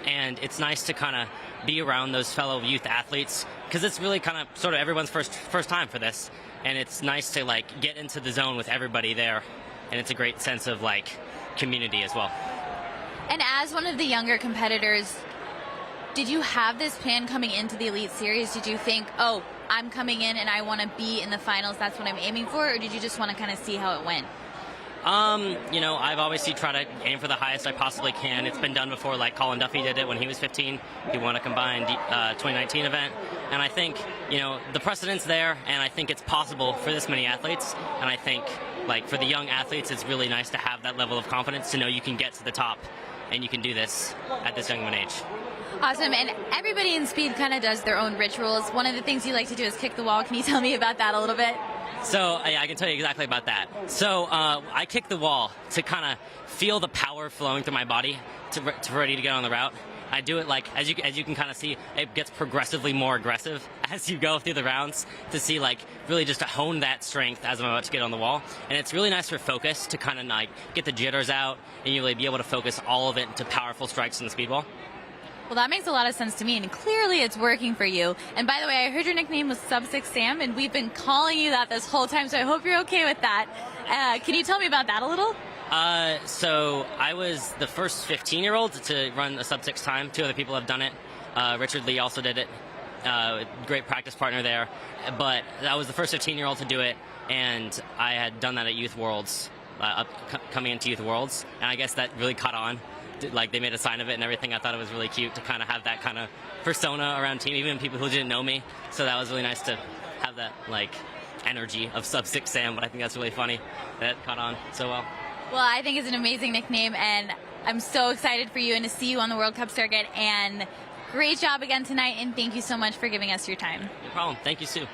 And it's nice to kind of be around those fellow youth athletes, because it's really kind of sort of everyone's first time for this, and it's nice to like get into the zone with everybody there, and it's a great sense of like community as well. And as one of the younger competitors, did you have this plan coming into the Elite Series? Did you think, oh, I'm coming in and I want to be in the finals, that's what I'm aiming for, or did you just want to kind of see how it went? You know, I've obviously tried to aim for the highest I possibly can. It's been done before, like Colin Duffy did it when he was 15. He won a combined 2019 event. And I think, you know, the precedent's there, and I think it's possible for this many athletes. And I think, like, for the young athletes, it's really nice to have that level of confidence to know you can get to the top and you can do this at this young of an age. Awesome, and everybody in speed kind of does their own rituals. One of the things you like to do is kick the wall. Can you tell me about that a little bit? So, yeah, I can tell you exactly about that. So, I kick the wall to kind of feel the power flowing through my body to ready to get on the route. I do it like, as you can kind of see, it gets progressively more aggressive as you go through the rounds to see, like, really just to hone that strength as I'm about to get on the wall. And it's really nice for focus to kind of, like, get the jitters out and you really be able to focus all of it into powerful strikes in the speedball. Well, that makes a lot of sense to me, and clearly it's working for you. And by the way, I heard your nickname was Sub-6 Sam, and we've been calling you that this whole time, so I hope you're okay with that. Can you tell me about that a little? So I was the first 15-year-old to run a Sub-6 time. 2 other people have done it. Richard Lee also did it. Great practice partner there. But I was the first 15-year-old to do it, and I had done that at Youth Worlds, coming into Youth Worlds, and I guess that really caught on. Like, they made a sign of it and everything. I thought it was really cute to kind of have that kind of persona around team, even people who didn't know me. So that was really nice to have that, like, energy of Sub-6 Sam, but I think that's really funny that caught on so well. Well, I think it's an amazing nickname, and I'm so excited for you and to see you on the World Cup circuit. And great job again tonight, and thank you so much for giving us your time. No problem. Thank you, Sue.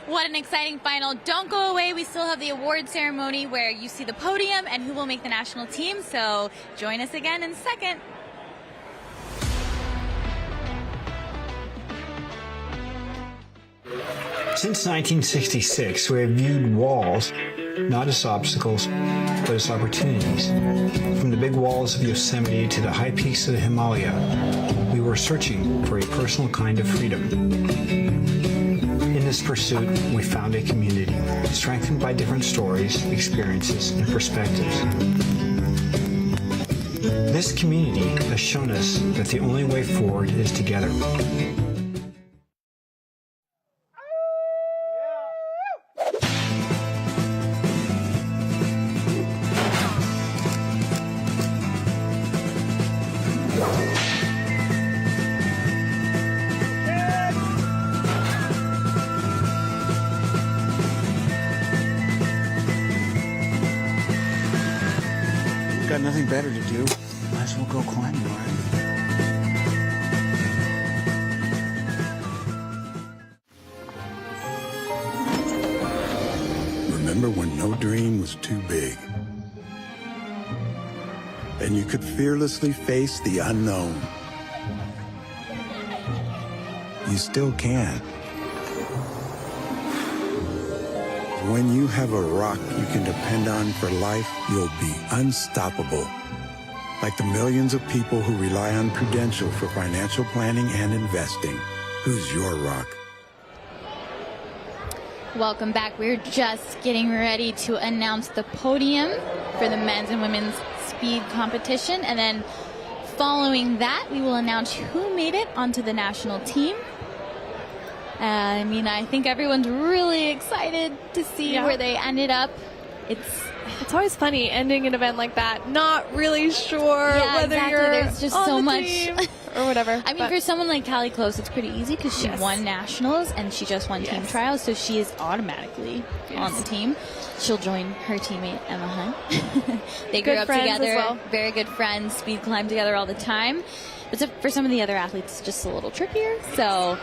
What an exciting final. Don't go away. We still have the award ceremony where you see the podium and who will make the national team. So join us again in a second. Since 1966, we have viewed walls not as obstacles, but as opportunities. From the big walls of Yosemite to the high peaks of the Himalaya, we were searching for a personal kind of freedom. In this pursuit, we found a community, strengthened by different stories, experiences, and perspectives. This community has shown us that the only way forward is together. Got nothing better to do. Might as well go climbing, right? Remember when no dream was too big? And you could fearlessly face the unknown. You still can. When you have a rock you can depend on for life, you'll be unstoppable. Like the millions of people who rely on Prudential for financial planning and investing. Who's your rock? Welcome back. We're just getting ready to announce the podium for the men's and women's speed competition. And then following that, we will announce who made it onto the national team. I mean, I think everyone's really excited to see where they ended up. It's always funny ending an event like that, not really sure whether exactly. you're There's just on so the much team or whatever. I mean, for someone like Callie Close, it's pretty easy because she won nationals and she just won team trials, so she is automatically on the team. She'll join her teammate Emma Hunt. They grew up together, very good friends, speed climb together all the time. But for some of the other athletes, it's just a little trickier. So,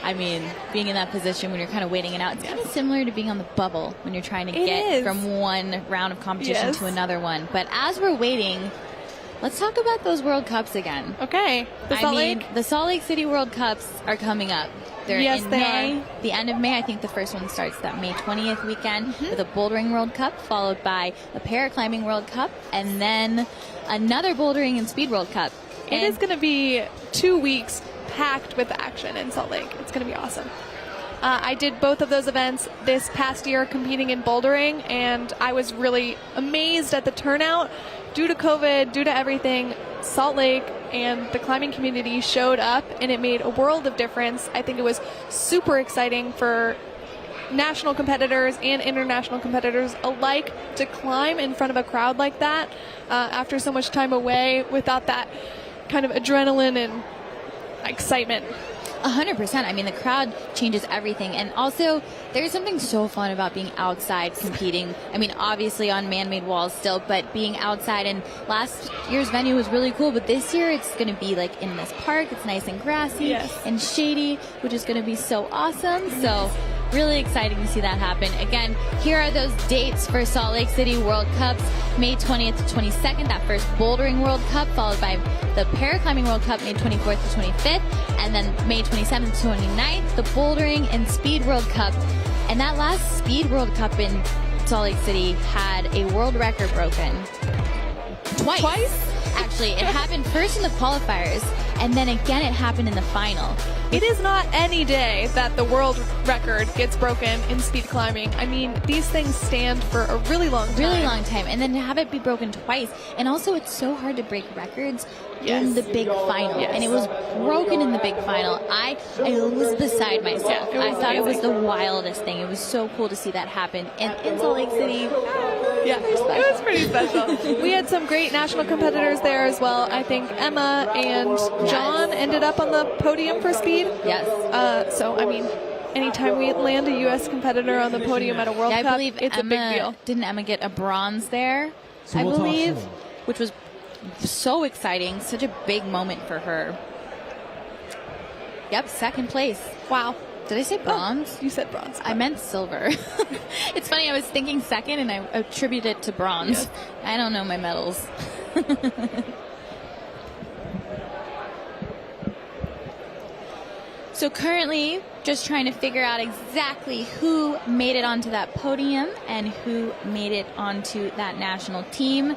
I mean, being in that position when you're kind of waiting it out, it's kind of similar to being on the bubble when you're trying to get from one round of competition to another one. But as we're waiting, let's talk about those World Cups again. Okay. The Salt Lake City World Cups are coming up. They're in May, the end of May. I think the first one starts that May 20th weekend with a Bouldering World Cup, followed by a Paraclimbing World Cup, and then another Bouldering and Speed World Cup. It is going to be 2 weeks packed with action in Salt Lake. It's going to be awesome. I did both of those events this past year competing in bouldering, and I was really amazed at the turnout. Due to COVID, due to everything, Salt Lake and the climbing community showed up, and it made a world of difference. I think it was super exciting for national competitors and international competitors alike to climb in front of a crowd like that after so much time away without that kind of adrenaline and excitement. 100%. I mean, the crowd changes everything. And also, there's something so fun about being outside competing. I mean, obviously on man-made walls still, but being outside. And last year's venue was really cool, but this year it's going to be like in this park. It's nice and grassy and shady, which is going to be so awesome. So really exciting to see that happen. Again, here are those dates for Salt Lake City World Cups. May 20th to 22nd, that first Bouldering World Cup, followed by the Paraclimbing World Cup, May 24th to 25th, and then May 27th to 29th, the Bouldering and Speed World Cup. And that last Speed World Cup in Salt Lake City had a world record broken. Twice? Actually, it happened first in the qualifiers, and then again it happened in the final. It is not any day that the world record gets broken in speed climbing. I mean, these things stand for a really long time. Really long time. And then to have it be broken twice. And also, it's so hard to break records in the big final. And it was broken in the big final. I was beside myself. I thought it was the wildest thing. It was so cool to see that happen. And in Salt Lake City, yeah, it was pretty special. We had some great national competitors there as well. I think Emma and John ended up on the podium for speed. Yes. So, I mean, anytime we land a U.S. competitor on the podium at a World Cup, it's a big deal. Didn't Emma get a bronze there, I believe, which was so exciting. Such a big moment for her. Yep, second place. Wow. Did I say bronze? You said bronze. I meant silver. It's funny, I was thinking second and I attributed it to bronze. Yes. I don't know my medals. So currently, just trying to figure out exactly who made it onto that podium and who made it onto that national team.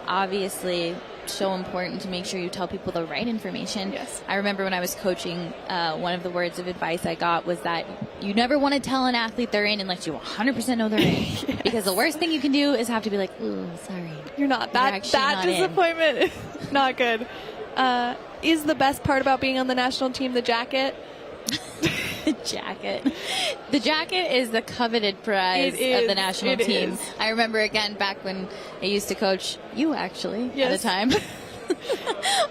Obviously, so important to make sure you tell people the right information. Yes. I remember when I was coaching, one of the words of advice I got was that you never want to tell an athlete they're in unless you 100% know they're in. Yes. Because the worst thing you can do is have to be like, ooh, sorry. You're not. That disappointment is not good. Is the best part about being on the national team the jacket? The jacket. The jacket is the coveted prize of the national team. I remember, again, back when I used to coach you, actually, at the time.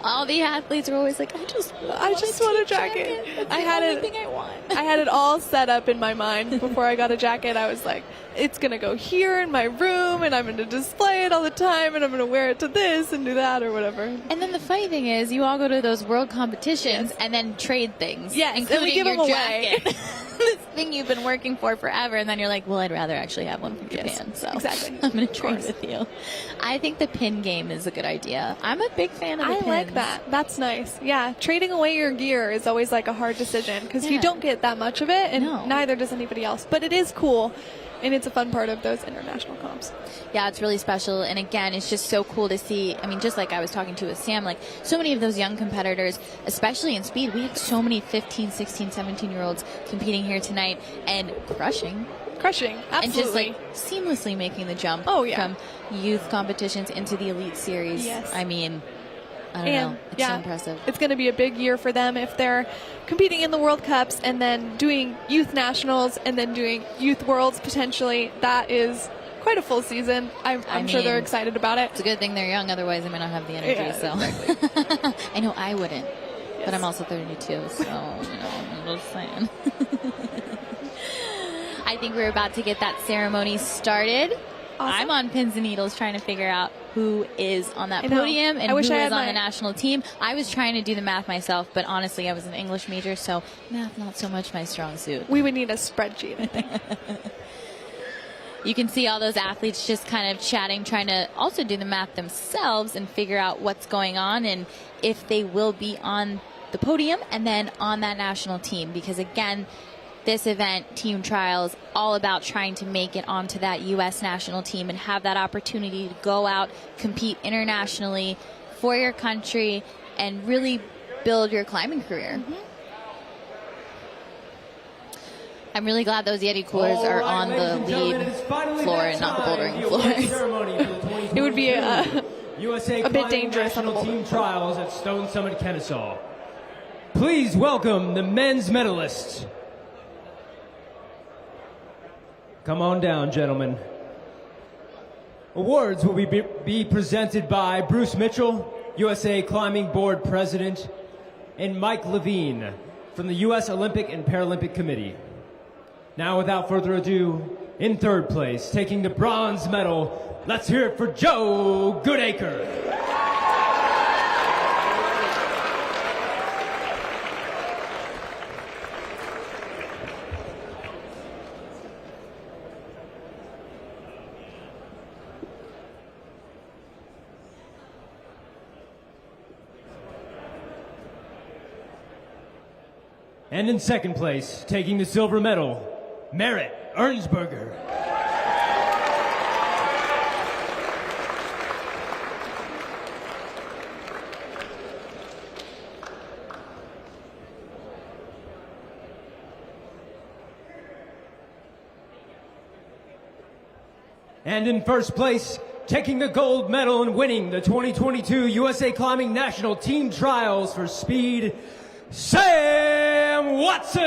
All the athletes were always like, I just want a jacket. That's the only thing I want. I had it all set up in my mind before I got a jacket. I was like, it's going to go here in my room, and I'm going to display it all the time, and I'm going to wear it to this and do that or whatever. And then the funny thing is, you all go to those world competitions and then trade things. Yes, including and we give your them jacket. away. This thing you've been working for forever, and then you're like, well, I'd rather actually have one from Japan. So exactly. I'm going to trade with you. I think the pin game is a good idea. I'm a big fan of the pins. I like that. That's nice. Yeah, trading away your gear is always like a hard decision because you don't get that much of it, and neither does anybody else. But it is cool. And it's a fun part of those international comps. Yeah, it's really special. And again, it's just so cool to see. I mean, just like I was talking to with Sam, like so many of those young competitors, especially in speed, we had so many 15, 16, 17-year-olds competing here tonight and crushing. Absolutely. And just like seamlessly making the jump from youth competitions into the elite series. Yes. I mean, I don't know. It's so impressive. It's going to be a big year for them if they're competing in the World Cups and then doing youth nationals and then doing youth worlds potentially. That is quite a full season. I'm sure they're mean, excited about it. It's a good thing they're young, otherwise they may not have the energy. Yeah, so exactly. I know I wouldn't, but I'm also 32, so I'm just saying. I think we're about to get that ceremony started. Awesome. I'm on pins and needles trying to figure out who is on that podium and who is on the national team. I was trying to do the math myself, but honestly, I was an English major, so math not so much my strong suit. We would need a spreadsheet, I think. You can see all those athletes just kind of chatting, trying to also do the math themselves and figure out what's going on and if they will be on the podium and then on that national team. Because again, this event, team trials, all about trying to make it onto that U.S. national team and have that opportunity to go out, compete internationally for your country, and really build your climbing career. Mm-hmm. I'm really glad those YETI coolers are on the lead floor and not the bouldering floors. It would be a bit dangerous on the team trials at Stone Summit Kennesaw. Please welcome the men's medalists. Come on down, gentlemen. Awards will be presented by Bruce Mitchell, USA Climbing Board President, and Mike Levine from the U.S. Olympic and Paralympic Committee. Now, without further ado, in third place, taking the bronze medal, let's hear it for Joe Goodacre. And in second place, taking the silver medal, Merritt Ernsberger. And in first place, taking the gold medal and winning the 2022 USA Climbing National Team Trials for Speed, Sam Watson!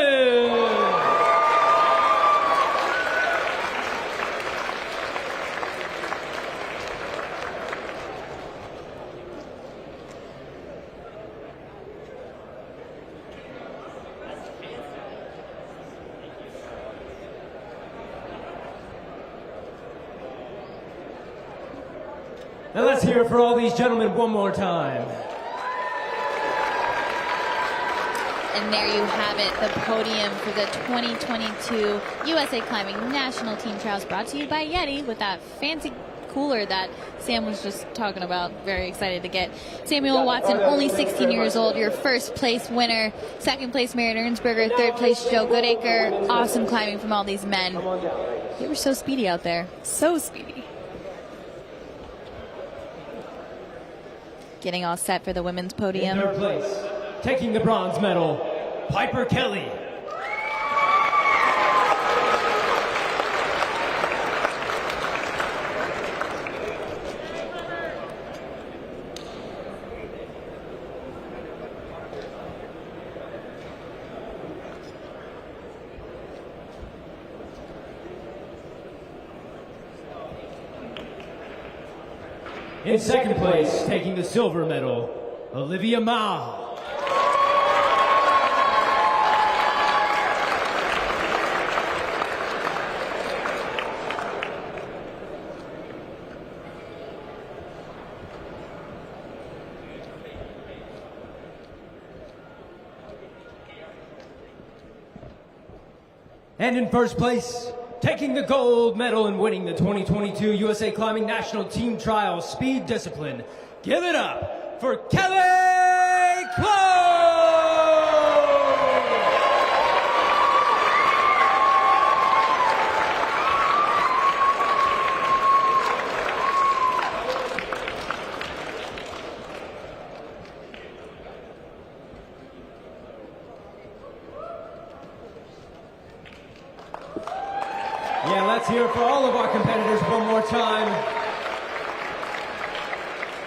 Now let's hear it for all these gentlemen one more time. And there you have it, the podium for the 2022 USA Climbing National Team Trials, brought to you by YETI, with that fancy cooler that Sam was just talking about. Very excited to get. Samuel Watson, only 16 years old, your first place winner. Second place, Merritt Ernsberger. Third place, Joe Goodacre. Awesome climbing from all these men. They were so speedy out there. So speedy. Getting all set for the women's podium. In third place, taking the bronze medal, Piper Kelly. In second place, taking the silver medal, Olivia Ma. And in first place, taking the gold medal and winning the 2022 USA Climbing National Team Trials Speed Discipline, give it up for Kelly Close! Yeah, let's hear it for all of our competitors one more time.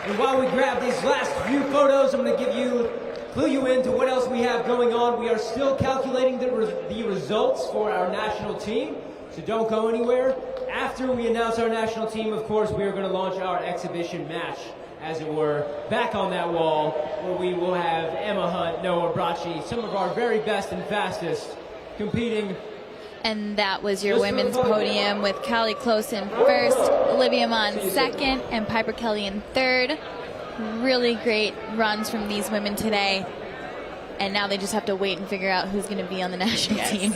And while we grab these last few photos, I'm going to clue you into what else we have going on. We are still calculating the results for our national team. So don't go anywhere. After we announce our national team, of course, we are going to launch our exhibition match, as it were, back on that wall, where we will have Emma Hunt, Noah Bracci, some of our very best and fastest competing. And that was your women's podium with Callie Close in first, Olivia Ma in second, and Piper Kelly in third. Really great runs from these women today. And now they just have to wait and figure out who's going to be on the national team.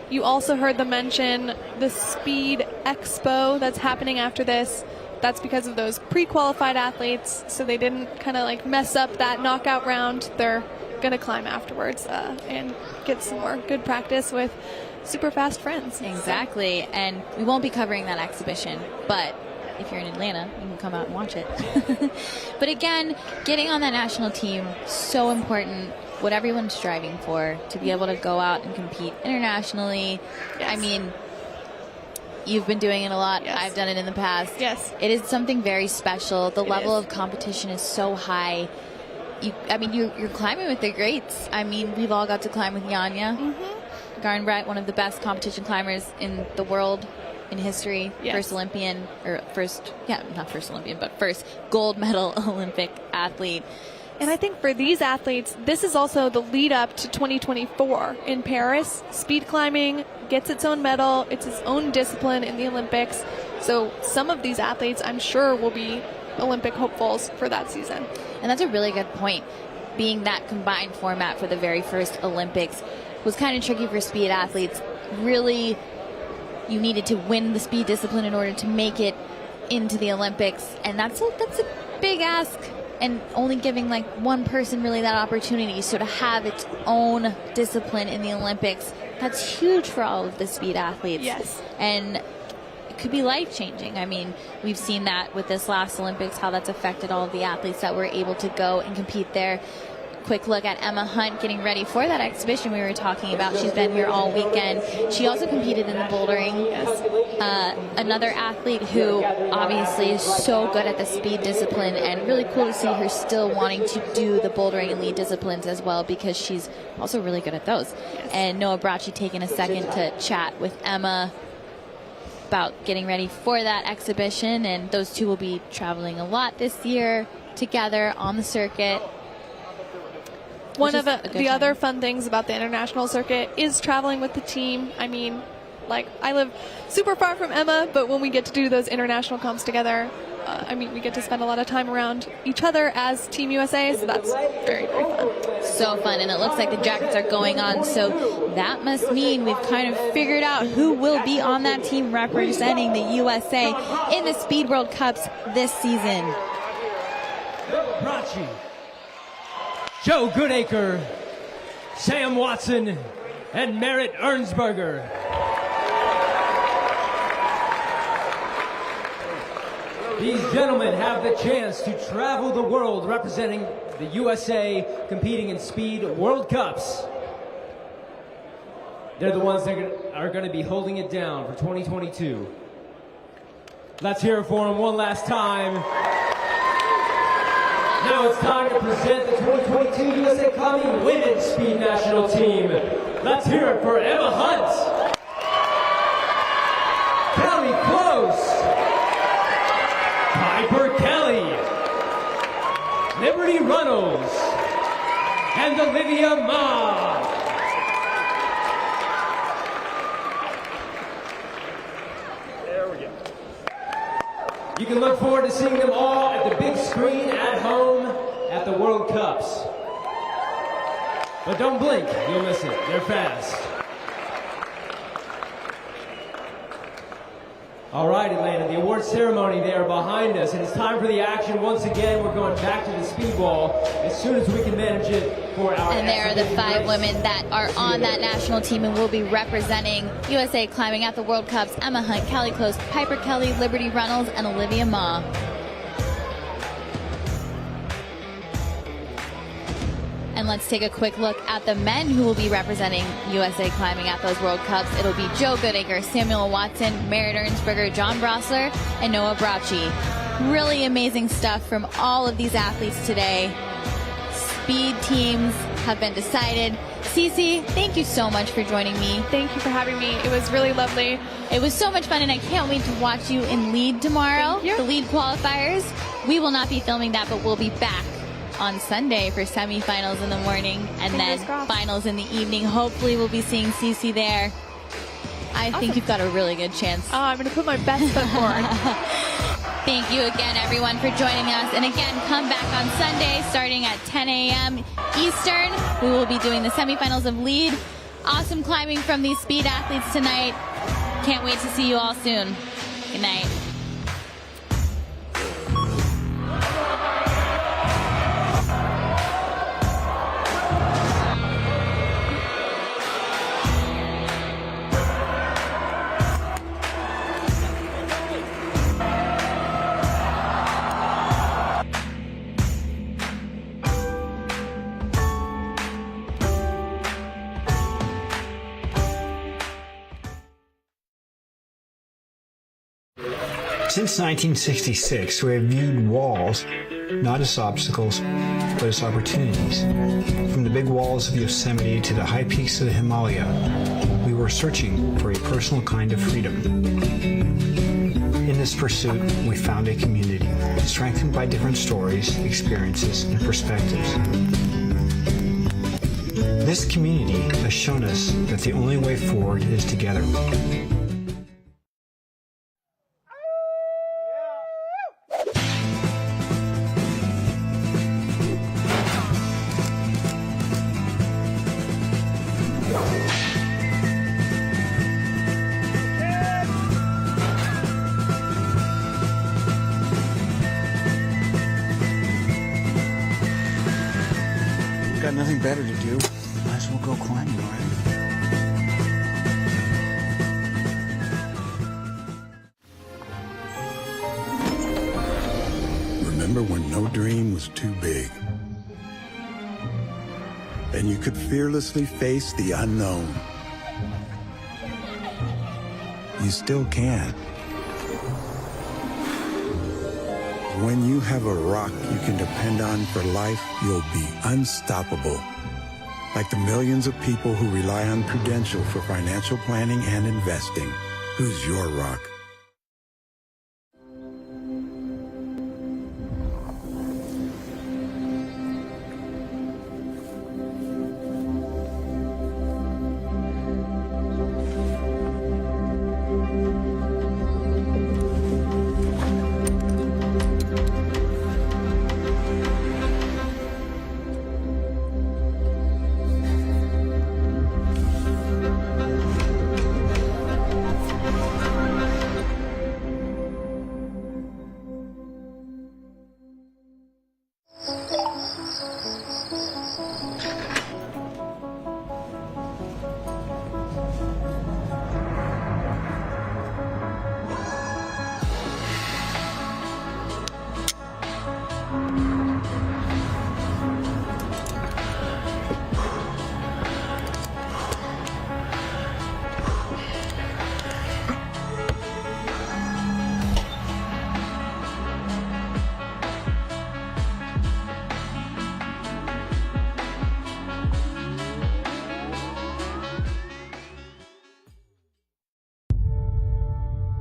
You also heard them mention the Speed Expo that's happening after this. That's because of those pre-qualified athletes, so they didn't kind of like mess up that knockout round. They're going to climb afterwards and get some more good practice with super fast friends. Exactly, and we won't be covering that exhibition, but if you're in Atlanta, you can come out and watch it. But again, getting on that national team, so important. What everyone's striving for, to be able to go out and compete internationally. Yes. I mean, you've been doing it a lot. Yes. I've done it in the past. Yes. It is something very special. The level of competition is so high. You're climbing with the greats. I mean, we've all got to climb with Yanya Garnbrett, one of the best competition climbers in the world in history. Yes. First gold medal Olympic athlete. And I think for these athletes, this is also the lead up to 2024 in Paris. Speed climbing gets its own medal. It's its own discipline in the Olympics. So some of these athletes, I'm sure, will be Olympic hopefuls for that season. And that's a really good point. Being that combined format for the very first Olympics was kind of tricky for speed athletes. Really, you needed to win the speed discipline in order to make it into the Olympics. And that's a big ask. And only giving like one person really that opportunity. So to have its own discipline in the Olympics, that's huge for all of the speed athletes. Yes. And it could be life-changing. I mean, we've seen that with this last Olympics, how that's affected all of the athletes that were able to go and compete there. Quick look at Emma Hunt getting ready for that exhibition we were talking about. She's been here all weekend. She also competed in the bouldering. Another athlete who obviously is so good at the speed discipline, and really cool to see her still wanting to do the bouldering and lead disciplines as well, because she's also really good at those. Yes. And Noah Bracci taking a second to chat with Emma about getting ready for that exhibition, and those two will be traveling a lot this year together on the circuit. One of the other fun things about the international circuit is traveling with the team. I mean, like, I live super far from Emma, but when we get to do those international comps together, we get to spend a lot of time around each other as Team USA, so that's very, very fun. So fun, and it looks like the jackets are going on, so that must mean we've kind of figured out who will be on that team representing the USA in the Speed World Cups this season. Bracci, Joe Goodacre, Sam Watson, and Merritt Ernsberger. These gentlemen have the chance to travel the world representing the USA competing in Speed World Cups. They're the ones that are going to be holding it down for 2022. Let's hear it for them one last time. Now it's time to present the 2022 USA Climbing Women's Speed National Team. Let's hear it for Emma Hunt, Callie Close, Piper Kelly, Liberty Runnels, and Olivia Ma. There we go. You can look forward to seeing them all at the big screen at home at the World Cups. But don't blink, you'll miss it. They're fast. All right, Atlanta, the award ceremony there behind us, and it's time for the action. Once again, we're going back to the speed wall as soon as we can manage it for our And there are the 5 women that are on that national team and will be representing USA climbing at the World Cups. Emma Hunt, Callie Close, Piper Kelly, Liberty Runnels, and Olivia Ma. And let's take a quick look at the men who will be representing USA climbing at those World Cups. It'll be Joe Goodacre, Samuel Watson, Merritt Ernsberger, John Brossler, and Noah Bracci. Really amazing stuff from all of these athletes today. Speed teams have been decided. Cece, thank you so much for joining me. Thank you for having me. It was really lovely. It was so much fun, and I can't wait to watch you in lead tomorrow, the lead qualifiers. We will not be filming that, but we'll be back on Sunday for semifinals in the morning and then finals in the evening. Hopefully we'll be seeing Cece there. I think you've got a really good chance. Oh, I'm going to put my best foot forward. Thank you again, everyone, for joining us. And again, come back on Sunday starting at 10 a.m. Eastern. We will be doing the semifinals of lead. Awesome climbing from these speed athletes tonight. Can't wait to see you all soon. Good night. Since 1966, we have viewed walls not as obstacles, but as opportunities. From the big walls of Yosemite to the high peaks of the Himalaya, we were searching for a personal kind of freedom. In this pursuit, we found a community, strengthened by different stories, experiences, and perspectives. This community has shown us that the only way forward is together. Got nothing better to do. Might as well go climbing, right? Remember when no dream was too big? And you could fearlessly face the unknown. You still can. When you have a rock you can depend on for life, you'll be unstoppable. Like the millions of people who rely on Prudential for financial planning and investing. Who's your rock?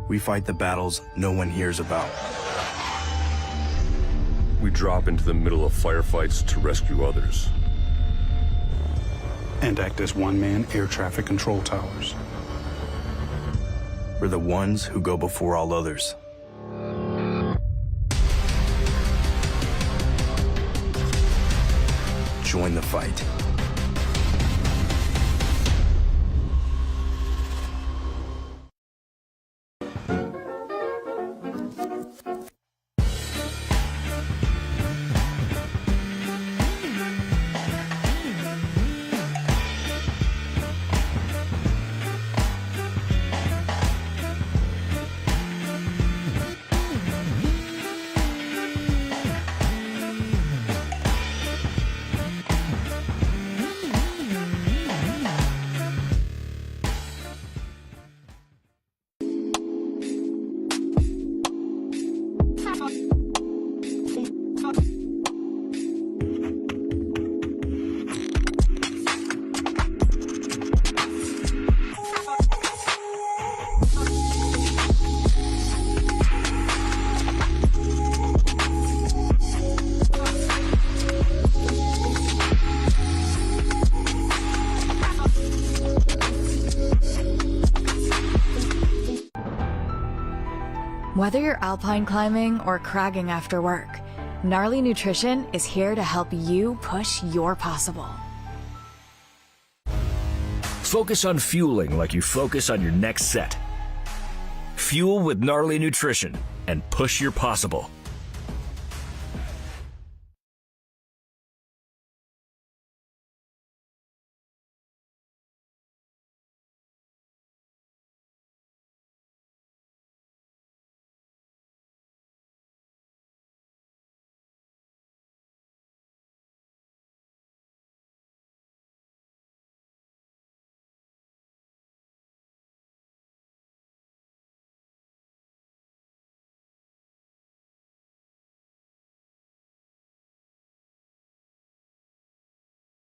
We fight the battles no one hears about. We drop into the middle of firefights to rescue others. And act as one-man air traffic control towers. We're the ones who go before all others. Join the fight. Whether you're alpine climbing or cragging after work, Gnarly Nutrition is here to help you push your possible. Focus on fueling like you focus on your next set. Fuel with Gnarly Nutrition and push your possible.